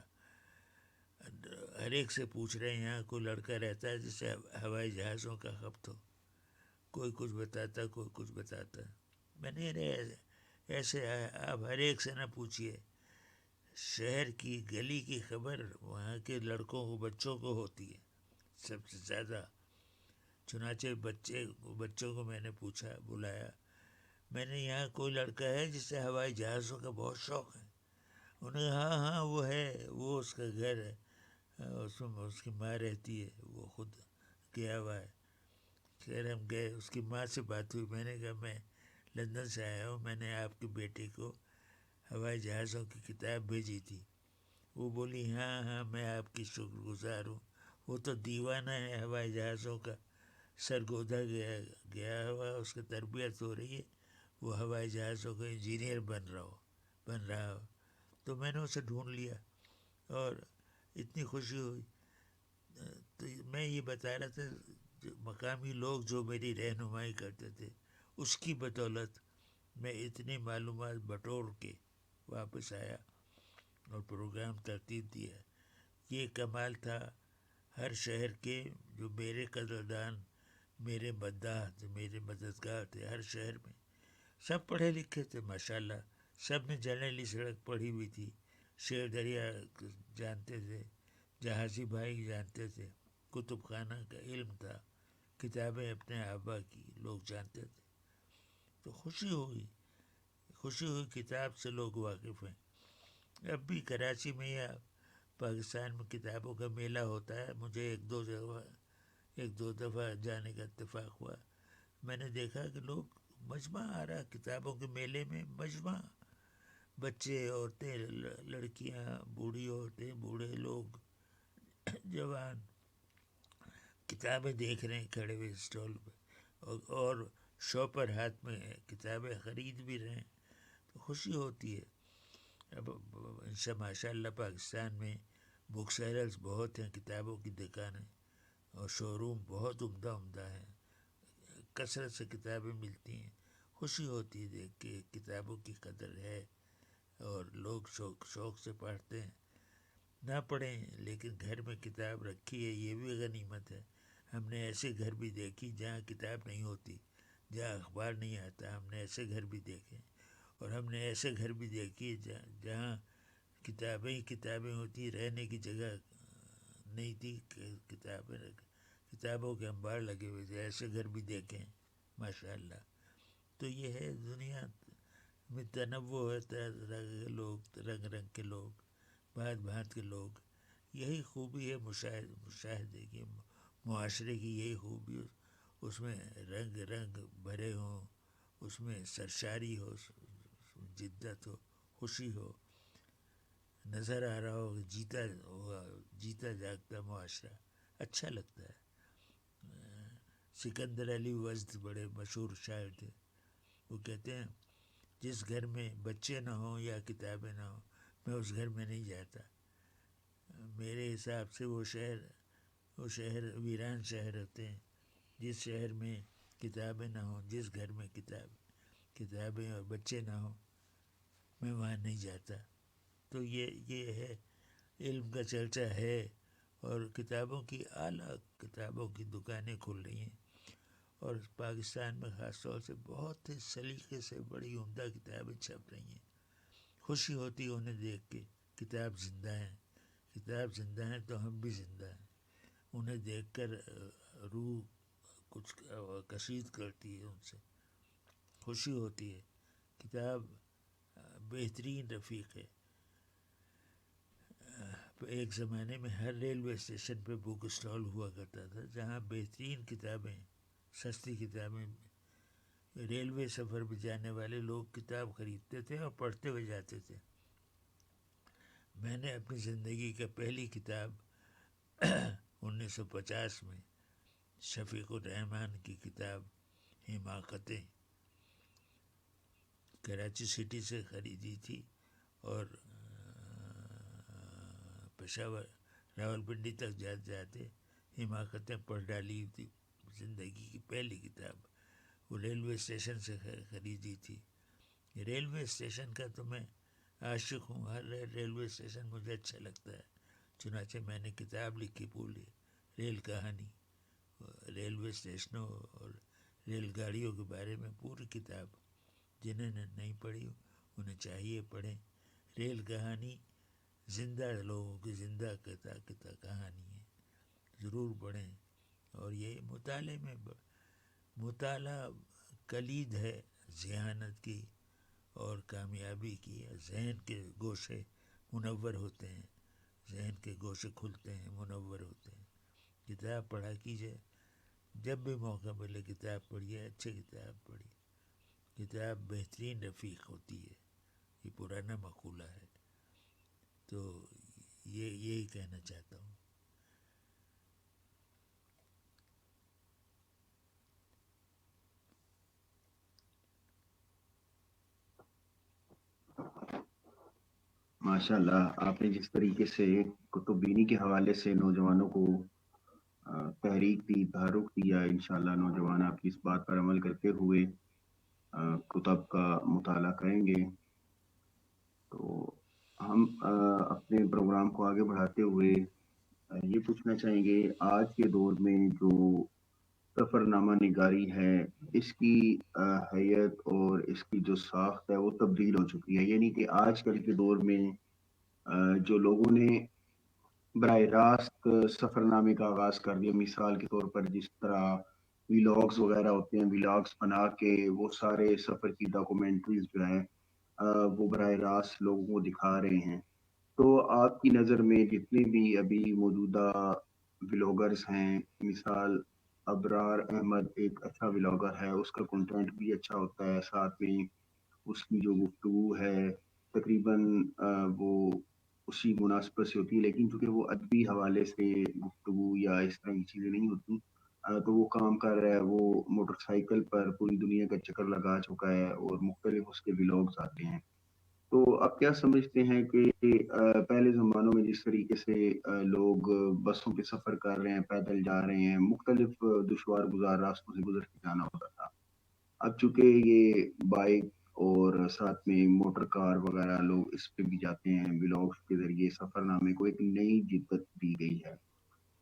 ہر ایک سے پوچھ رہے ہیں یہاں کوئی لڑکا رہتا ہے جسے ہوائی جہازوں کا خبر ہو؟ کوئی کچھ بتاتا، کوئی کچھ بتاتا۔ میں نے ایسے آپ ہر ایک سے نہ پوچھیے، شہر کی گلی کی خبر وہاں کے لڑکوں کو، بچوں کو ہوتی ہے سب سے زیادہ۔ چنانچہ بچوں کو میں نے پوچھا، بلایا، میں نے یہاں کوئی لڑکا ہے جسے ہوائی جہازوں کا بہت شوق ہے؟ انہوں نے ہاں ہاں وہ ہے، وہ اس کا گھر ہے، اس میں اس کی ماں رہتی ہے، وہ خود گیا ہوا ہے۔ خیر ہم گئے، اس کی ماں سے بات ہوئی، میں نے کہا میں لندن سے آیا ہوں، میں نے آپ کے بیٹے کو ہوائی جہازوں کی کتاب بھیجی تھی۔ وہ بولی ہاں ہاں میں آپ کی شکر گزار ہوں، وہ تو دیوانہ ہے ہوائی جہازوں کا، سرگودا گیا ہوا، اس کی تربیت ہو رہی ہے، وہ ہوائی جہازوں کا انجینئر بن رہا ہو۔ تو میں نے اسے ڈھونڈ لیا اور اتنی خوشی ہوئی۔ تو میں یہ بتا رہا تھا، جو مقامی لوگ جو میری رہنمائی کرتے تھے، اس کی بدولت میں اتنی معلومات بٹور کے واپس آیا اور پروگرام ترتیب دیا۔ یہ کمال تھا ہر شہر کے جو میرے قدردان، میرے مداح، جو میرے مددگار تھے، ہر شہر میں سب پڑھے لکھے تھے ماشاءاللہ، سب نے جرنیلی سڑک پڑھی ہوئی تھی، شیر دریا جانتے تھے، جہازی بھائی جانتے تھے، کتب خانہ کا علم تھا، کتابیں اپنے آبا کی لوگ جانتے تھے۔ تو خوشی ہوئی کتاب سے لوگ واقف ہیں۔ اب بھی کراچی میں یا پاکستان میں کتابوں کا میلہ ہوتا ہے، مجھے ایک دو دفعہ جانے کا اتفاق ہوا، میں نے دیکھا کہ لوگ مجمع آ رہا کتابوں کے میلے میں، مجمع، بچے، عورتیں، لڑکیاں، بوڑھی عورتیں، بوڑھے لوگ، جوان، کتابیں دیکھ رہے ہیں کھڑے ہوئے اسٹال پہ، اور شاپر ہاتھ میں کتابیں خرید بھی رہے ہیں، تو خوشی ہوتی ہے۔ اب ماشاء اللہ پاکستان میں بک سیلرز بہت ہیں، کتابوں کی دکانیں اور شو روم بہت عمدہ ہیں، کثرت سے کتابیں ملتی ہیں، خوشی ہوتی ہے دیکھ کے کتابوں کی قدر ہے، اور لوگ شوق سے پڑھتے ہیں۔ نہ پڑھیں لیکن گھر میں کتاب رکھی ہے، یہ بھی غنیمت ہے۔ ہم نے ایسے گھر بھی دیکھی جہاں کتاب نہیں ہوتی، جہاں اخبار نہیں آتا، ہم نے ایسے گھر بھی دیکھے، اور ہم نے ایسے گھر بھی دیکھی جہاں کتابیں ہوتی، رہنے کی جگہ نہیں تھی، کتابوں کے انبار لگے ہوئے تھے، ایسے گھر بھی دیکھیں ماشاءاللہ۔ تو یہ ہے دنیا میں تنوع ہے، رنگ رنگ کے لوگ، بھانت کے لوگ، یہی خوبی ہے مشاہدے کی، معاشرے کی یہی خوبی، اس میں رنگ بھرے ہوں، اس میں سرشاری ہو، جدت ہو، خوشی ہو، نظر آ رہا ہو، جیتا جاگتا معاشرہ، اچھا لگتا ہے۔ سکندر علی وزد بڑے مشہور شاعر تھے. وہ کہتے ہیں جس گھر میں بچے نہ ہوں یا کتابیں نہ ہوں میں اس گھر میں نہیں جاتا. میرے حساب سے وہ شہر ویران شہر ہوتے ہیں. جس شہر میں کتابیں نہ ہوں، جس گھر میں کتابیں اور بچے نہ ہوں میں وہاں نہیں جاتا. تو یہ ہے، علم کا چرچا ہے، اور کتابوں کی اعلیٰ کتابوں کی دکانیں کھل رہی ہیں، اور پاکستان میں خاص طور سے بہت ہی سلیقے سے بڑی عمدہ کتابیں چھپ رہی ہیں. خوشی ہوتی ہے انہیں دیکھ کے. کتاب زندہ ہیں، کتاب زندہ ہیں تو ہم بھی زندہ ہیں. انہیں دیکھ کر روح کچھ کشید کرتی ہے، ان سے خوشی ہوتی ہے. کتاب بہترین رفیق ہے. ایک زمانے میں ہر ریلوے اسٹیشن پہ بک اسٹال ہوا کرتا تھا جہاں بہترین کتابیں، سستی کتابیں، ریلوے سفر پہ جانے والے لوگ کتاب خریدتے تھے اور پڑھتے ہوئے جاتے تھے. میں نے اپنی زندگی کا پہلی کتاب 1950 میں شفیق الرحمان کی کتاب حماقتیں کراچی سٹی سے خریدی تھی، اور پشاور راولپنڈی تک جاتے حماقتیں پڑھ ڈالی تھی. زندگی کی پہلی کتاب وہ ریلوے اسٹیشن سے خریدی تھی. ریلوے اسٹیشن کا تو میں عاشق ہوں. ہر ریلوے اسٹیشن مجھے اچھا لگتا ہے. چنانچہ میں نے کتاب لکھی پوری ریل کہانی، ریلوے اسٹیشنوں اور ریل گاڑیوں کے بارے میں پوری کتاب. جنہیں نہیں پڑھی انہیں چاہیے پڑھیں. ریل کہانی زندہ لوگوں کی زندہ کہانی ہے، ضرور پڑھیں. اور یہ مطالعہ کلید ہے ذہانت کی اور کامیابی کی. ذہن کے گوشے منور ہوتے ہیں، ذہن کے گوشے کھلتے ہیں، منور ہوتے ہیں. کتاب پڑھا کیجیے، جب بھی موقع ملے کتاب پڑھیے، اچھی کتاب پڑھیے. کتاب بہترین رفیق ہوتی ہے، یہ پرانا مقولہ ہے. تو یہی کہنا چاہتا ہوں. ماشاء اللہ، آپ نے جس طریقے سے کتب بینی کے حوالے سے نوجوانوں کو تحریک دی، تحرک دیا، انشاءاللہ نوجوان آپ کی اس بات پر عمل کرتے ہوئے کتب کا مطالعہ کریں گے. تو ہم اپنے پروگرام کو آگے بڑھاتے ہوئے یہ پوچھنا چاہیں گے، آج کے دور میں جو سفر نامہ نگاری ہے، اس کی حیت اور اس کی جو ساخت ہے وہ تبدیل ہو چکی ہے. یعنی کہ آج کل کے دور میں جو لوگوں نے براہ راست سفر نامے کا آغاز کر دیا، مثال کے طور پر جس طرح ویلاگز وغیرہ ہوتے ہیں، ویلاگز بنا کے وہ سارے سفر کی ڈاکومنٹریز جو ہیں وہ براہ راست لوگوں کو دکھا رہے ہیں. تو آپ کی نظر میں جتنے بھی ابھی موجودہ ولاگرز ہیں، مثال ابرار احمد ایک اچھا ولاگر ہے، اس کا کنٹینٹ بھی اچھا ہوتا ہے، ساتھ میں اس کی جو گفتگو ہے تقریباً وہ اسی مناسبت سے ہوتی ہے، لیکن چونکہ وہ ادبی حوالے سے گفتگو یا اس طرح کی چیزیں نہیں ہوتی، تو وہ کام کر رہا ہے، وہ موٹر سائیکل پر پوری دنیا کا چکر لگا چکا ہے اور مختلف اس کے ولاگز آتے ہیں. تو آپ کیا سمجھتے ہیں کہ پہلے زمانوں میں جس طریقے سے لوگ بسوں پہ سفر کر رہے ہیں، پیدل جا رہے ہیں، مختلف دشوار گزار راستوں سے گزر کے جانا ہوتا تھا، اب چونکہ یہ بائک اور ساتھ میں موٹر کار وغیرہ لوگ اس پہ بھی جاتے ہیں، ولاگس کے ذریعے سفر نامے کو ایک نئی جدت دی گئی ہے.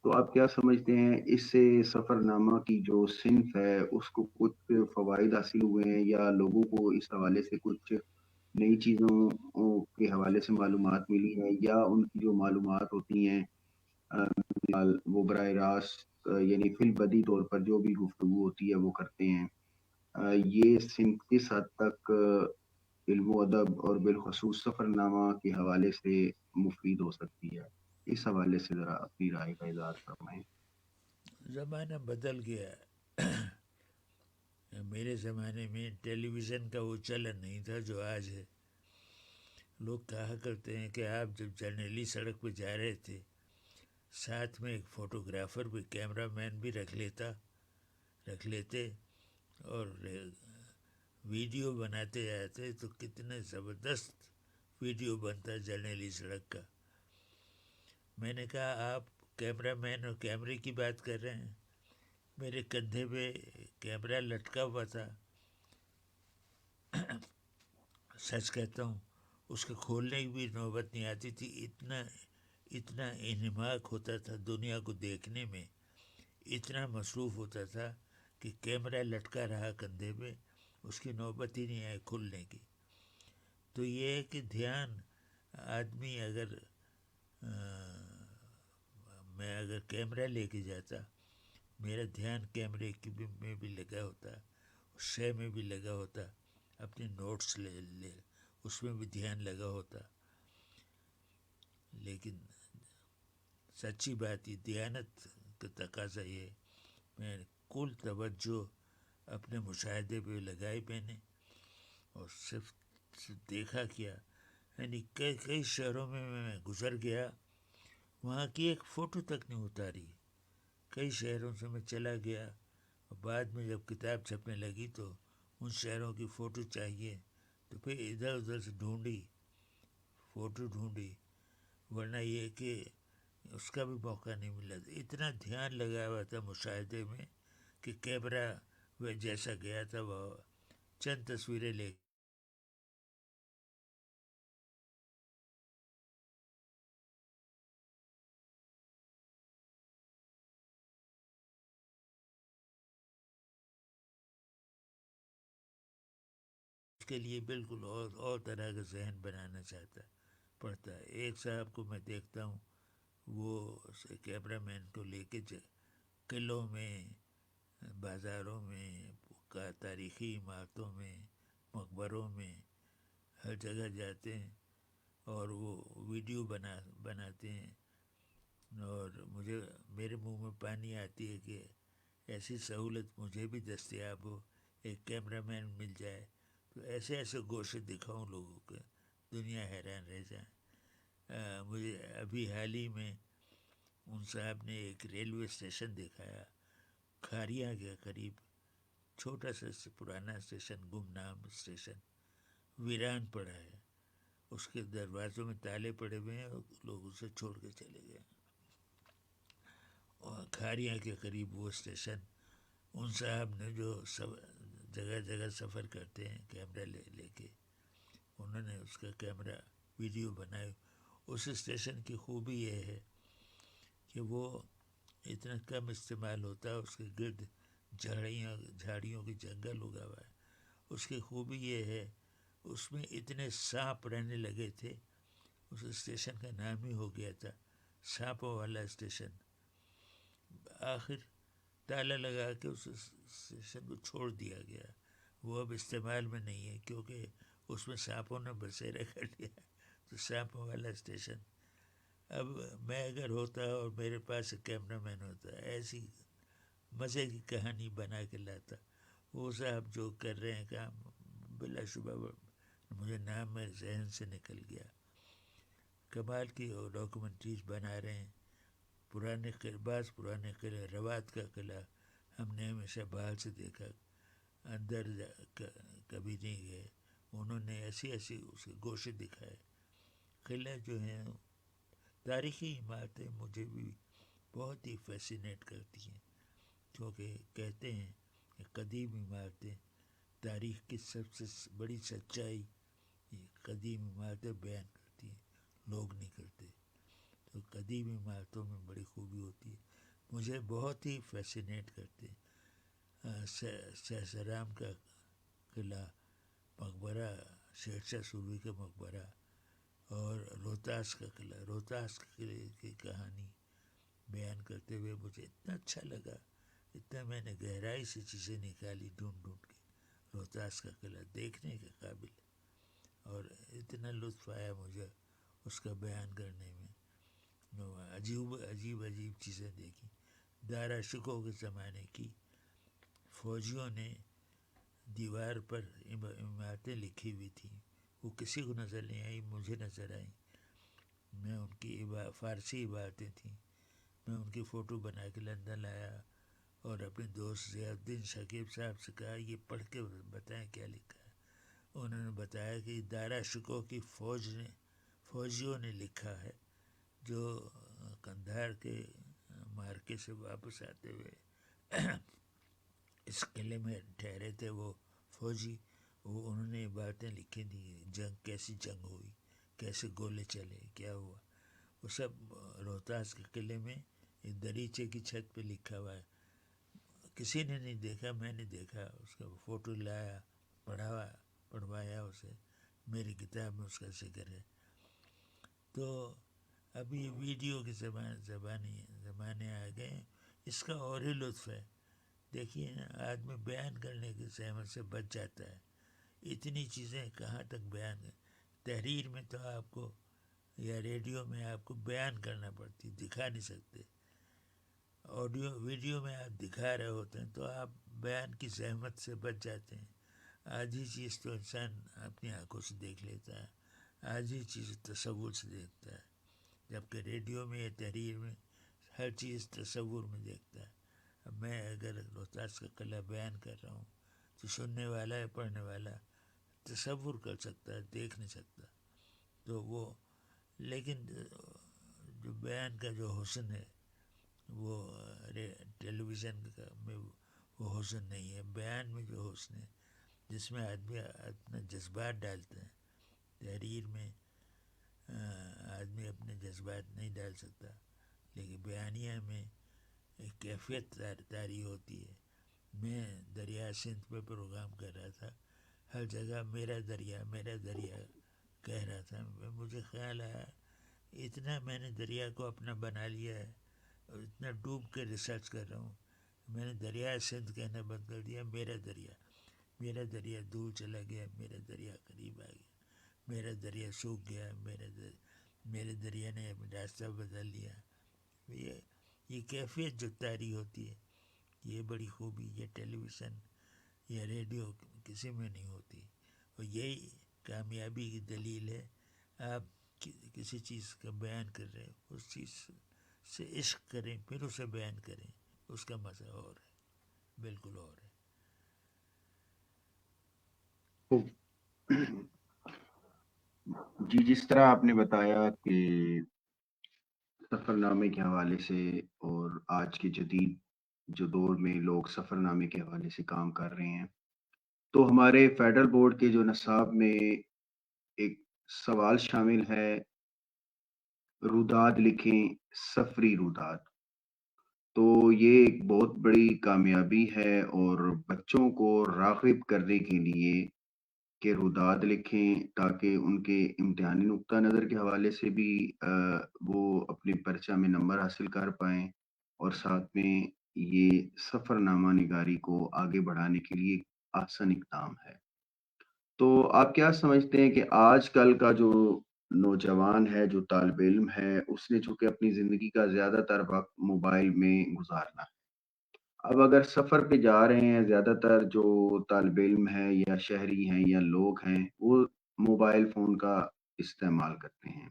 تو آپ کیا سمجھتے ہیں اس سے سفر نامہ کی جو صنف ہے اس کو کچھ فوائد حاصل ہوئے ہیں، یا لوگوں کو اس حوالے سے کچھ نئی چیزوں کے حوالے سے معلومات ملی ہے، یا ان کی جو معلومات ہوتی ہیں وہ براہ راست یعنی فی البدی طور پر جو بھی گفتگو ہوتی ہے وہ کرتے ہیں، یہ صنف کس حد تک علم و ادب اور بالخصوص سفر نامہ کے حوالے سے مفید ہو سکتی ہے؟ اس حوالے سے ذرا اپنی رائے کا اظہار فرمائیں. زمانہ بدل گیا. میرے زمانے میں ٹیلی ویژن کا وہ چلن نہیں تھا جو آج ہے. لوگ کہا کرتے ہیں کہ آپ جب جرنیلی سڑک پہ جا رہے تھے، ساتھ میں ایک فوٹوگرافر بھی، کیمرہ مین بھی رکھ لیتا، رکھ لیتے اور ویڈیو بناتے جاتے تو کتنے زبردست ویڈیو بنتا جرنیلی سڑک کا. میں نے کہا آپ کیمرہ مین اور کیمرے کی بات کر رہے ہیں. میرے کندھے پہ کیمرہ لٹکا ہوا تھا. سچ کہتا ہوں اس کے کھولنے کی بھی نوبت نہیں آتی تھی. اتنا انہماک ہوتا تھا دنیا کو دیکھنے میں، اتنا مصروف ہوتا تھا کہ کیمرہ لٹکا رہا کندھے پہ، اس کی نوبت ہی نہیں آئی کھلنے کی. تو یہ ہے کہ دھیان آدمی اگر میں اگر کیمرہ لے کے جاتا، میرا دھیان کیمرے کی میں بھی لگا ہوتا، شے میں بھی لگا ہوتا، اپنے نوٹس لے اس میں بھی دھیان لگا ہوتا. لیکن سچی بات یہ دیانت کا تقاضا یہ، میں کل توجہ اپنے مشاہدے پہ لگائی میں نے، اور صرف دیکھا کیا. یعنی کئی شہروں میں میں گزر گیا، وہاں کی ایک فوٹو تک نہیں اتاری. کئی شہروں سے میں چلا گیا، اور بعد میں جب کتاب چھپنے لگی تو ان شہروں کی فوٹو چاہیے، تو پھر ادھر ادھر سے فوٹو ڈھونڈی، ورنہ یہ کہ اس کا بھی موقع نہیں ملا. اتنا دھیان لگا ہوا تھا مشاہدے میں کہ کیمرہ وہ جیسا گیا تھا وہ چند تصویریں لے اس کے لیے بالکل اور طرح کا ذہن بنانا پڑتا ہے. ایک صاحب کو میں دیکھتا ہوں، وہ کیمرہ مین کو لے کے قلعوں میں، بازاروں میں، تاریخی عمارتوں میں، مقبروں میں، ہر جگہ جاتے ہیں اور وہ ویڈیو بناتے ہیں. اور میرے منہ میں پانی آتی ہے کہ ایسی سہولت مجھے بھی دستیاب ہو، ایک کیمرہ مین مل جائے تو ایسے گوشے دکھاؤں لوگوں کے، دنیا حیران رہ جائیں. مجھے ابھی حال ہی میں ان صاحب نے ایک ریلوے اسٹیشن دکھایا کھاریا کے قریب، چھوٹا سا پرانا اسٹیشن، گمنام اسٹیشن، ویران پڑا ہے. اس کے دروازوں میں تالے پڑے ہوئے ہیں اور لوگ اسے چھوڑ کے چلے گئے. اور کھاریا کے قریب وہ اسٹیشن، ان صاحب نے جو جگہ جگہ سفر کرتے ہیں کیمرہ لے کے، انہوں نے اس کا کیمرہ ویڈیو بنائے. اس اسٹیشن کی خوبی یہ ہے کہ وہ اتنا کم استعمال ہوتا ہے، اس کے گرد جھاڑیوں کی جنگل اگا ہوا ہے. اس کی خوبی یہ ہے اس میں اتنے سانپ رہنے لگے تھے، اس اسٹیشن کا نام ہی ہو گیا تھا سانپوں والا اسٹیشن. آخر تالا لگا کے اس اسٹیشن کو چھوڑ دیا گیا، وہ اب استعمال میں نہیں ہے کیونکہ اس میں سانپوں نے بسیرا کر لیا. تو سانپوں والا اسٹیشن. اب میں اگر ہوتا اور میرے پاس کیمرہ مین ہوتا، ایسی مزے کی کہانی بنا کے لاتا. وہ صاحب جو کر رہے ہیں کام، بلا شبہ مجھے نام میرے ذہن سے نکل گیا، کمال کی ڈاکومنٹریز بنا رہے ہیں. پرانے قلعے، روات کا قلعہ ہم نے ہمیشہ باہر سے دیکھا، اندر کبھی نہیں گئے. انہوں نے ایسی اس کے گوشے دکھائے. قلعے جو ہیں، تاریخی عمارتیں مجھے بھی بہت ہی فیسینیٹ کرتی ہیں، کیونکہ کہتے ہیں کہ قدیم عمارتیں تاریخ کی سب سے بڑی سچائی یہ قدیم عمارتیں بیان کرتی ہیں، لوگ نہیں کرتے. تو قدیم عمارتوں میں بڑی خوبی ہوتی ہے، مجھے بہت ہی فیسینیٹ کرتے ہیں. سہسرام کا قلعہ، مقبرہ شیر شاہ سوری کا مقبرہ، اور روہتاس کا قلعے کی کہانی بیان کرتے ہوئے مجھے اتنا اچھا لگا، اتنا میں نے گہرائی سے چیزیں نکالی ڈھونڈ کے. روہتاس کا قلعہ دیکھنے کے قابل، اور اتنا لطف آیا مجھے اس کا بیان کرنے میں. عجیب چیزیں دیکھی. دارا شکوہ کے زمانے کی فوجیوں نے دیوار پر عمارتیں لکھی ہوئی تھیں، وہ کسی کو نظر نہیں آئی، مجھے نظر آئیں. میں ان کی فارسی عبارتیں تھیں، میں ان کی فوٹو بنا کے لندن لایا اور اپنے دوست ضیاء الدین شکیب صاحب سے کہا یہ پڑھ کے بتائیں کیا لکھا ہے. انہوں نے بتایا کہ دارا شکوہ کی فوجیوں نے لکھا ہے جو قندھار کے مارکے سے واپس آتے ہوئے اس قلعے میں ٹھہرے تھے. وہ فوجی انہوں نے باتیں لکھی تھیں، جنگ کیسی جنگ ہوئی، کیسے گولے چلے، کیا ہوا، وہ سب روہتاس کے قلعے میں ایک دریچے کی چھت پہ لکھا ہوا ہے. کسی نے نہیں دیکھا، میں نے دیکھا، اس کا فوٹو لایا، پڑھوایا اسے. میری کتاب میں اس کا ذکر ہے. تو ابھی ویڈیو کے زمانے آ گئے ہیں، اس کا اور ہی لطف ہے. دیکھیے نا، آدمی بیان کرنے کی زحمت سے بچ جاتا ہے. اتنی چیزیں کہاں تک بیان کریں. تحریر میں تو آپ کو یا ریڈیو میں آپ کو بیان کرنا پڑتی، دکھا نہیں سکتے. ویڈیو میں آپ دکھا رہے ہوتے ہیں تو آپ بیان کی زحمت سے بچ جاتے ہیں. آدھی چیز تو انسان اپنی آنکھوں سے دیکھ لیتا ہے، آدھی چیز تصور سے دیکھتا ہے، جبکہ ریڈیو میں یا تحریر میں ہر چیز تصور میں دیکھتا ہے. اب میں اگر روہتاس کا قلعہ بیان کر رہا ہوں تو سننے والا یا پڑھنے والا تصور کر سکتا ہے، دیکھ نہیں سکتا. تو وہ لیکن جو بیان کا جو حسن ہے وہ ٹیلی ویژن میں وہ حسن نہیں ہے. بیان میں جو حسن ہے جس میں آدمی اپنا جذبات ڈالتے ہیں، تحریر میں آدمی اپنے جذبات نہیں ڈال سکتا، لیکن بیانیہ میں ایک کیفیت طاری ہوتی ہے. میں دریا سندھ پہ پروگرام کر رہا تھا، ہر جگہ میرا دریا کہہ رہا تھا. مجھے خیال آیا اتنا میں نے دریا کو اپنا بنا لیا ہے اور اتنا ڈوب کے ریسرچ کر رہا ہوں، میں نے دریا سندھ کہنا بند کر دیا. میرا دریا دور چلا گیا، میرا دریا قریب آ گیا، میرا دریا سوکھ گیا، میرے دریا نے راستہ بدل لیا. یہ کیفیت جو طاری ہوتی ہے، یہ بڑی خوبی یہ ٹیلی ویژن یا ریڈیو کسی میں نہیں ہوتی. اور یہی کامیابی کی دلیل ہے. آپ کسی چیز کا بیان کر رہے ہیں، اس چیز سے عشق کریں، پھر اسے بیان کریں، اس کا مزہ اور ہے، بالکل اور ہے. جی، جس طرح آپ نے بتایا کہ سفر نامے کے حوالے سے اور آج کے جدید جو دور میں لوگ سفر نامے کے حوالے سے کام کر رہے ہیں، تو ہمارے فیڈرل بورڈ کے جو نصاب میں ایک سوال شامل ہے، روداد لکھیں، سفری روداد. تو یہ ایک بہت بڑی کامیابی ہے اور بچوں کو راغب کرنے کے لیے کہ روداد لکھیں تاکہ ان کے امتحانی نقطہ نظر کے حوالے سے بھی وہ اپنے پرچہ میں نمبر حاصل کر پائیں، اور ساتھ میں یہ سفر نامہ نگاری کو آگے بڑھانے کے لیے آسان اقدام ہے. تو آپ کیا سمجھتے ہیں کہ آج کل کا جو نوجوان ہے، جو طالب علم ہے، اس نے چونکہ اپنی زندگی کا زیادہ تر وقت موبائل میں گزارنا ہے. اب اگر سفر پہ جا رہے ہیں، زیادہ تر جو طالب علم ہیں یا شہری ہیں یا لوگ ہیں وہ موبائل فون کا استعمال کرتے ہیں.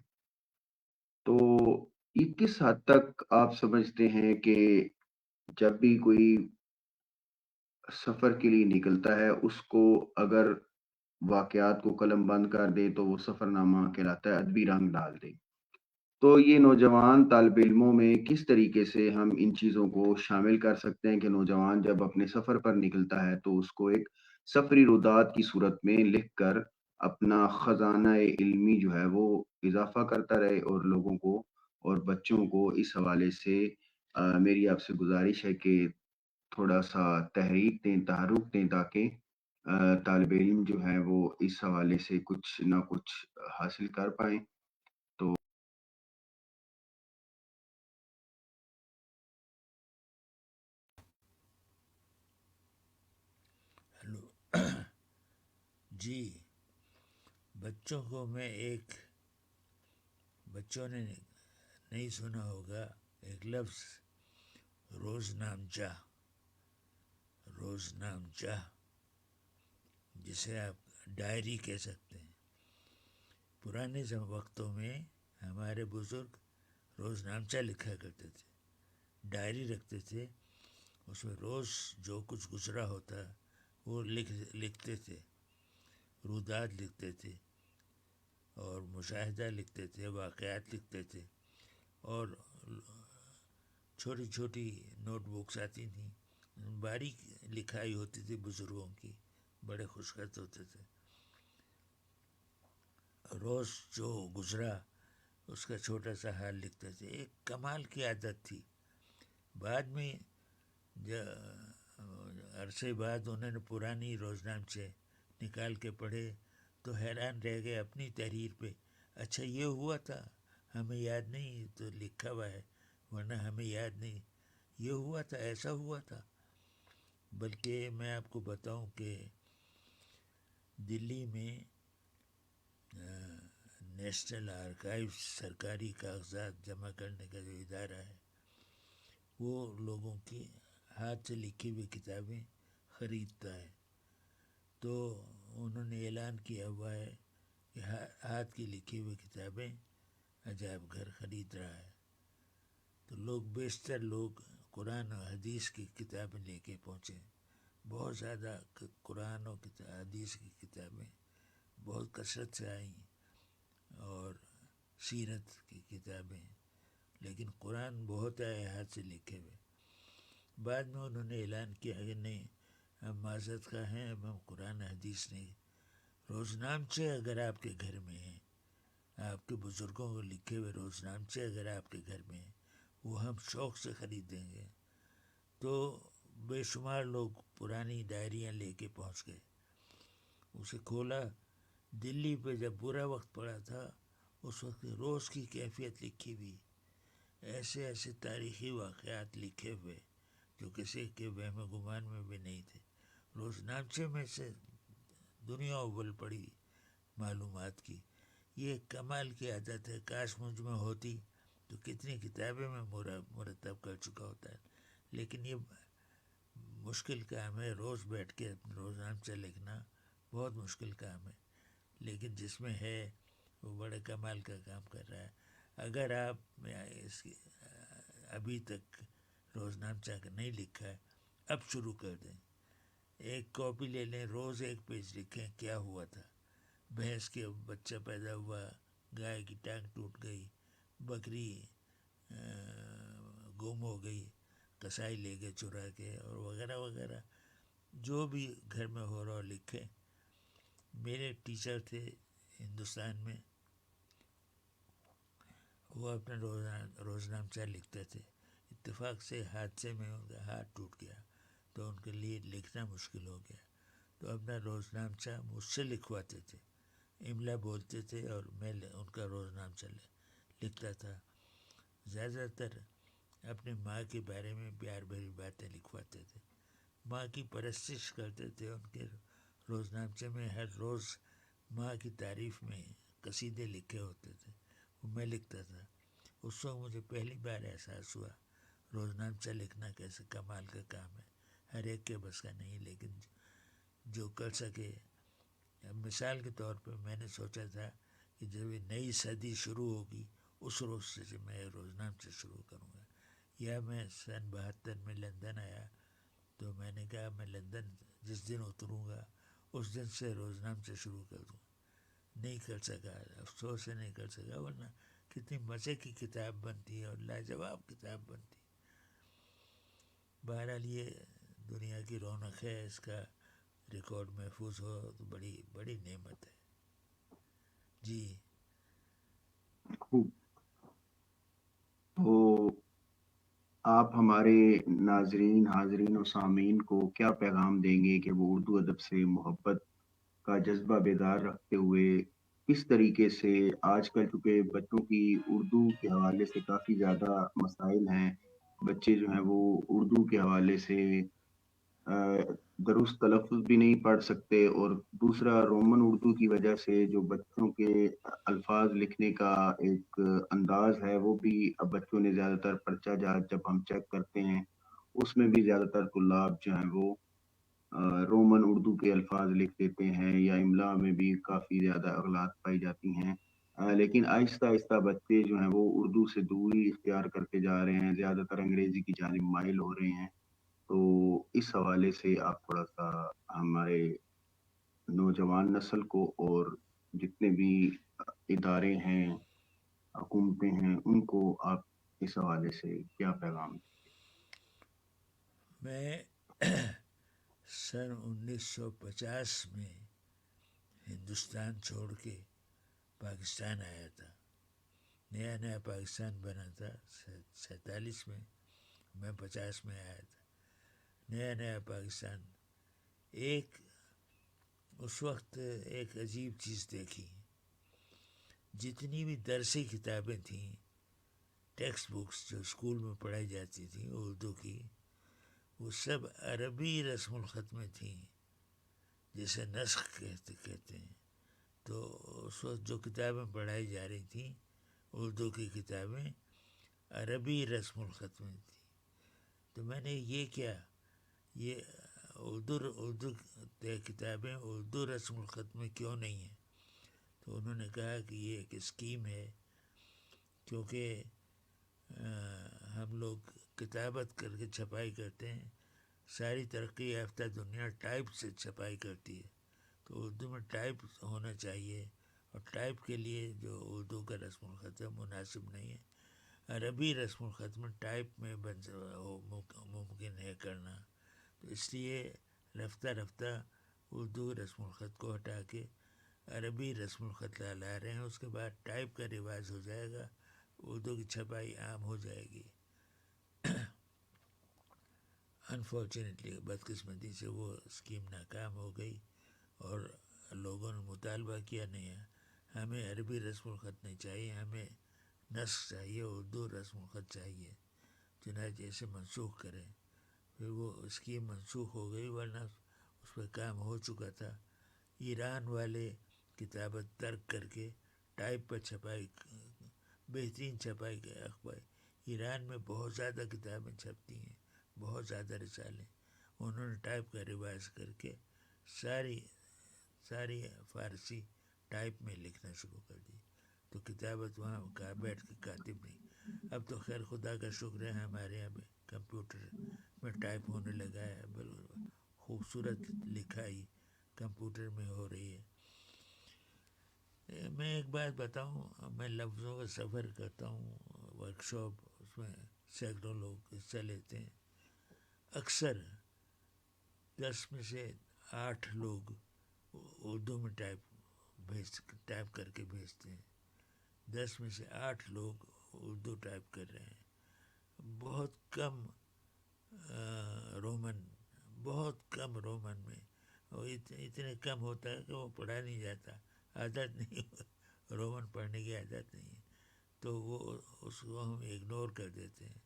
تو یہ کس حد تک آپ سمجھتے ہیں کہ جب بھی کوئی سفر کے لیے نکلتا ہے اس کو اگر واقعات کو قلم بند کر دے تو وہ سفر نامہ کہلاتا ہے، ادبی رنگ ڈال دے. تو یہ نوجوان طالب علموں میں کس طریقے سے ہم ان چیزوں کو شامل کر سکتے ہیں کہ نوجوان جب اپنے سفر پر نکلتا ہے تو اس کو ایک سفری روداد کی صورت میں لکھ کر اپنا خزانہ علمی جو ہے وہ اضافہ کرتا رہے، اور لوگوں کو اور بچوں کو اس حوالے سے میری آپ سے گزارش ہے کہ تھوڑا سا تحریک دیں، تحرک دیں، تاکہ طالب علم جو ہے وہ اس حوالے سے کچھ نہ کچھ حاصل کر پائیں. تو ہلو. جی، بچوں کو میں بچوں نے نہیں سنا ہوگا ایک لفظ، روز نام چاہ، جسے آپ ڈائری کہہ سکتے ہیں. پرانے وقتوں میں ہمارے بزرگ روز نامچہ لکھا کرتے تھے، ڈائری رکھتے تھے. اس میں روز جو کچھ گزرا ہوتا وہ لکھتے تھے، رودات لکھتے تھے اور مشاہدہ لکھتے تھے، واقعات لکھتے تھے، اور چھوٹی چھوٹی نوٹ بکس آتی تھیں، باریک لکھائی ہوتی تھی بزرگوں کی، بڑے خوش خط ہوتے تھے۔ روز جو گزرا اس کا چھوٹا سا حال لکھتے تھے، ایک کمال کی عادت تھی۔ بعد میں عرصے بعد انہوں نے پرانی روزنامچے نکال کے پڑھے تو حیران رہ گئے اپنی تحریر پہ، اچھا یہ ہوا تھا، ہمیں یاد نہیں، تو لکھا ہوا ہے ورنہ ہمیں یاد نہیں، یہ ہوا تھا، ایسا ہوا تھا۔ بلکہ میں آپ کو بتاؤں کہ دلی میں نیشنل آرکائیو سرکاری کاغذات جمع کرنے کا جو ادارہ ہے وہ لوگوں کی ہاتھ سے لکھی ہوئی کتابیں خریدتا ہے، تو انہوں نے اعلان کیا ہوا ہے کہ ہاتھ کی لکھی ہوئی کتابیں عجائب گھر خرید رہا ہے، تو بیشتر لوگ قرآن و حدیث کی کتابیں لے کے پہنچے، بہت زیادہ قرآن و حدیث کی کتابیں بہت کثرت سے آئیں، اور سیرت کی کتابیں، لیکن قرآن بہت آئے ہاتھ سے لکھے ہوئے۔ بعد میں انہوں نے اعلان کیا کہ نہیں، ہم معذرت کا ہیں، اب ہم قرآن حدیث نہیں، روزنامچے اگر آپ کے گھر میں ہیں، آپ کے بزرگوں کو لکھے ہوئے روزنامچے اگر آپ کے گھر میں ہیں، وہ ہم شوق سے خریدیں گے۔ تو بے شمار لوگ پرانی ڈائریاں لے کے پہنچ گئے، اسے کھولا، دلی پہ جب برا وقت پڑا تھا اس وقت روز کی کیفیت لکھی ہوئی، ایسے ایسے تاریخی واقعات لکھے ہوئے جو کسی کے وہم گمان میں بھی نہیں تھے، روزنامچے میں سے دنیا ابل پڑی معلومات کی۔ یہ کمال کی عادت ہے، کاش مجھ میں ہوتی تو کتنی کتابیں میں مرتب کر چکا ہوتا ہے، لیکن یہ مشکل کام ہے، روز بیٹھ کے اپنے روزنامچہ لکھنا بہت مشکل کام ہے، لیکن جس میں ہے وہ بڑے کمال کا کام کر رہا ہے۔ اگر آپ ابھی تک روزنامچہ نہیں لکھا ہے، اب شروع کر دیں، ایک کاپی لے لیں، روز ایک پیج لکھیں کیا ہوا تھا، بھینس کے بچہ پیدا ہوا، گائے کی ٹانگ ٹوٹ گئی، بکری گم ہو گئی، کسائی لے گئے چرا کے، اور وغیرہ وغیرہ، جو بھی گھر میں ہو رہا ہو لکھیں۔ میرے ٹیچر تھے ہندوستان میں، وہ اپنا روزنامچہ لکھتے تھے، اتفاق سے حادثے میں ان کا ہاتھ ٹوٹ گیا تو ان کے لیے لکھنا مشکل ہو گیا، تو اپنا روزنامچہ مجھ سے لکھواتے تھے، املا بولتے تھے اور میں ان کا روزنامچہ لکھتا تھا۔ زیادہ تر اپنی ماں کے بارے میں پیار بھری باتیں لکھواتے تھے، ماں کی پرستش کرتے تھے، ان کے روزنامچے میں ہر روز ماں کی تعریف میں قصیدے لکھے ہوتے تھے، وہ میں لکھتا تھا۔ اس وقت مجھے پہلی بار احساس ہوا روزنامچہ لکھنا کیسے کمال کا کام ہے، ہر ایک کے بس کا نہیں، لیکن جو کر سکے۔ مثال کے طور پہ میں نے سوچا تھا کہ جب یہ نئی صدی شروع ہوگی اس روز سے میں روزنامچہ شروع کروں گا، یا میں سن 72 میں لندن آیا تو میں نے کہا میں لندن جس دن اتروں گا اس دن سے روزنامچہ شروع کر دوں، نہیں کر سکا، افسوس سے نہیں کر سکا، ورنہ کتنی مزے کی کتاب بنتی ہے اور لاجواب کتاب بنتی ہے۔ بہرحال یہ دنیا کی رونق ہے، اس کا ریکارڈ محفوظ ہو تو بڑی بڑی نعمت ہے۔ جی خوب۔ تو آپ ہمارے ناظرین، حاضرین و سامعین کو کیا پیغام دیں گے کہ وہ اردو ادب سے محبت کا جذبہ بیدار رکھتے ہوئے کس طریقے سے آج کل، چونکہ بچوں کی اردو کے حوالے سے کافی زیادہ مسائل ہیں، بچے جو ہیں وہ اردو کے حوالے سے درست تلفظ بھی نہیں پڑھ سکتے، اور دوسرا رومن اردو کی وجہ سے جو بچوں کے الفاظ لکھنے کا ایک انداز ہے وہ بھی اب بچوں نے زیادہ تر پرچہ جات جب ہم چیک کرتے ہیں اس میں بھی زیادہ تر طلاب جو ہیں وہ رومن اردو کے الفاظ لکھ دیتے ہیں، یا املا میں بھی کافی زیادہ اغلاط پائی جاتی ہیں۔ لیکن آہستہ آہستہ بچے جو ہیں وہ اردو سے دوری اختیار کرتے جا رہے ہیں، زیادہ تر انگریزی کی جانب مائل ہو رہے ہیں۔ تو اس حوالے سے آپ تھوڑا سا ہمارے نوجوان نسل کو اور جتنے بھی ادارے ہیں حکومتیں ہیں ان کو آپ اس حوالے سے کیا پیغام؟ میں سن 1950 میں ہندوستان چھوڑ کے پاکستان آیا تھا. نیا نیا پاکستان بنا تھا 47 میں. میں 50 میں آیا تھا. نیا نیا پاکستان. ایک اس وقت ایک عجیب چیز دیکھی. جتنی بھی درسی کتابیں تھیں، ٹیکسٹ بکس جو اسکول میں پڑھائی جاتی تھیں اردو کی، وہ سب عربی رسم الخط میں تھیں، جیسے نسخ کہتے ہیں. تو اس وقت جو کتابیں پڑھائی جا رہی تھیں اردو کی کتابیں عربی رسم الخط میں تھیں. تو میں نے یہ کیا، یہ اردو کتابیں اردو رسم الخط میں کیوں نہیں ہیں؟ تو انہوں نے کہا کہ یہ ایک اسکیم ہے، کیونکہ ہم لوگ کتابت کر کے چھپائی کرتے ہیں. ساری ترقی یافتہ دنیا ٹائپ سے چھپائی کرتی ہے، تو اردو میں ٹائپ ہونا چاہیے، اور ٹائپ کے لیے جو اردو کا رسم الخط ہے مناسب نہیں ہے. عربی رسم الخط میں ٹائپ میں ممکن ہے کرنا. تو اس لیے رفتہ رفتہ اردو رسم الخط کو ہٹا کے عربی رسم الخط لا رہے ہیں. اس کے بعد ٹائپ کا رواج ہو جائے گا، اردو کی چھپائی عام ہو جائے گی. انفارچونیٹلی بدقسمتی سے وہ اسکیم ناکام ہو گئی، اور لوگوں نے مطالبہ کیا نہیں، ہمیں عربی رسم الخط نہیں چاہیے، ہمیں نسخ چاہیے، اردو رسم الخط چاہیے. چنانچہ اسے منسوخ کریں. پھر وہ اسکیم منسوخ ہو گئی، ورنہ اس پہ کام ہو چکا تھا. ایران والے کتابت ترک کر کے ٹائپ پر چھپائی، بہترین چھپائی کے اخبار. ایران میں بہت زیادہ کتابیں چھپتی ہیں، بہت زیادہ رسالے. انہوں نے ٹائپ کا رواج کر کے ساری فارسی ٹائپ میں لکھنا شروع کر دی. تو کتابت وہاں کا بیٹھ کے کاتب نہیں. اب تو خیر خدا کا شکر ہے ہمارے یہاں پہ کمپیوٹر میں ٹائپ ہونے لگا ہے، بالکل خوبصورت لکھائی کمپیوٹر میں ہو رہی ہے. میں ایک بات بتاؤں، میں لفظوں کا سفر کرتا ہوں، ورکشاپ، اس میں سینکڑوں لوگ حصہ لیتے ہیں. اکثر 10 میں سے 8 لوگ اردو میں ٹائپ کر کے بھیجتے ہیں. 10 میں سے 8 لوگ اردو ٹائپ کر رہے ہیں. بہت کم رومن، بہت کم رومن میں، اور اتنے کم ہوتا ہے کہ وہ پڑھا نہیں جاتا، عادت نہیں، رومن پڑھنے کی عادت نہیں ہے، تو وہ اس کو ہم اگنور کر دیتے ہیں.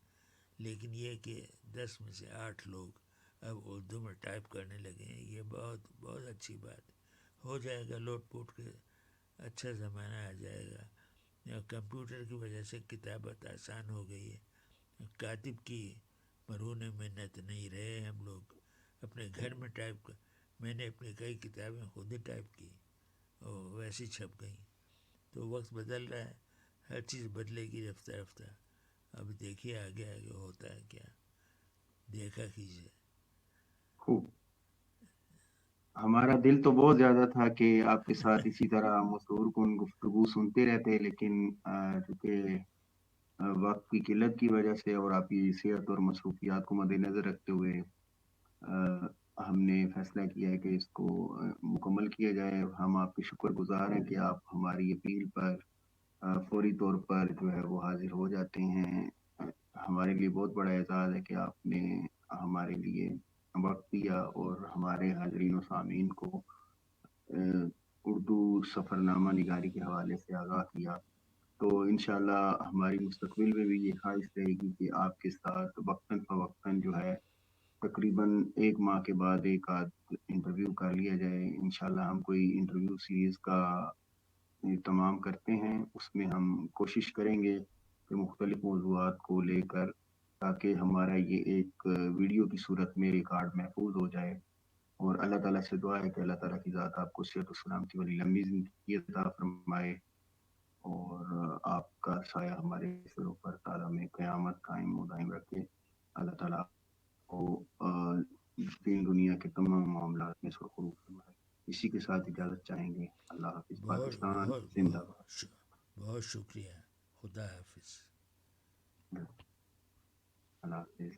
لیکن یہ کہ 10 میں سے 8 لوگ اب اردو میں ٹائپ کرنے لگے ہیں، یہ بہت بہت اچھی بات ہو جائے گا. لوٹ پوٹ کے اچھا زمانہ آ جائے گا. کمپیوٹر کی وجہ سے کتابت آسان ہو گئی ہے. کاتب کی مرہون منت نہیں رہے ہم لوگ. اپنے گھر میں ٹائپ کر، میں نے اپنی کئی کتابیں خود ہی ٹائپ کی اور ویسی چھپ گئیں. تو وقت بدل رہا ہے، ہر چیز بدلے گی رفتہ رفتہ. اب دیکھیے آگے آگے ہوتا ہے کیا، دیکھا کیجیے. خوب. ہمارا دل تو بہت زیادہ تھا کہ آپ کے ساتھ اسی طرح مسحور کن گفتگو سنتے رہتے، لیکن چونکہ وقت کی قلت کی وجہ سے اور آپ کی صحت اور مصروفیات کو مد نظر رکھتے ہوئے ہم نے فیصلہ کیا ہے کہ اس کو مکمل کیا جائے. ہم آپ کے شکر گزار ہیں کہ آپ ہماری اپیل پر فوری طور پر جو ہے وہ حاضر ہو جاتے ہیں. ہمارے لیے بہت بڑا اعزاز ہے کہ آپ نے ہمارے لیے وقت دیا اور ہمارے حاضرین و سامعین کو اردو سفر نامہ نگاری کے حوالے سے آگاہ کیا. تو انشاءاللہ ہماری مستقبل میں بھی یہ خواہش رہے گی کہ آپ کے ساتھ وقتاً فوقتاً جو ہے تقریباً 1 ماہ کے بعد ایک آدھ انٹرویو کر لیا جائے. انشاءاللہ ہم کوئی انٹرویو سیریز کا اہتمام کرتے ہیں، اس میں ہم کوشش کریں گے کہ مختلف موضوعات کو لے کر، تاکہ ہمارا یہ ایک ویڈیو کی صورت میں ریکارڈ محفوظ ہو جائے. اور اللہ تعالیٰ سے دعا ہے کہ اللہ تعالیٰ کی ذات آپ کو صحت و سلامتی والی لمبی زندگی عطا فرمائے، اور آپ کا سایہ ہمارے سروں پر تعالیٰ میں قیامت قائم و دائم رکھے. اللہ تعالیٰ دین دنیا کے تمام معاملات میں سرخرو فرمائے. اسی کے ساتھ اجازت چاہیں گے. اللہ حافظ. بہت پاکستان بہت زندہ باد. بہت شکریہ. خدا حافظ. اللہ حافظ.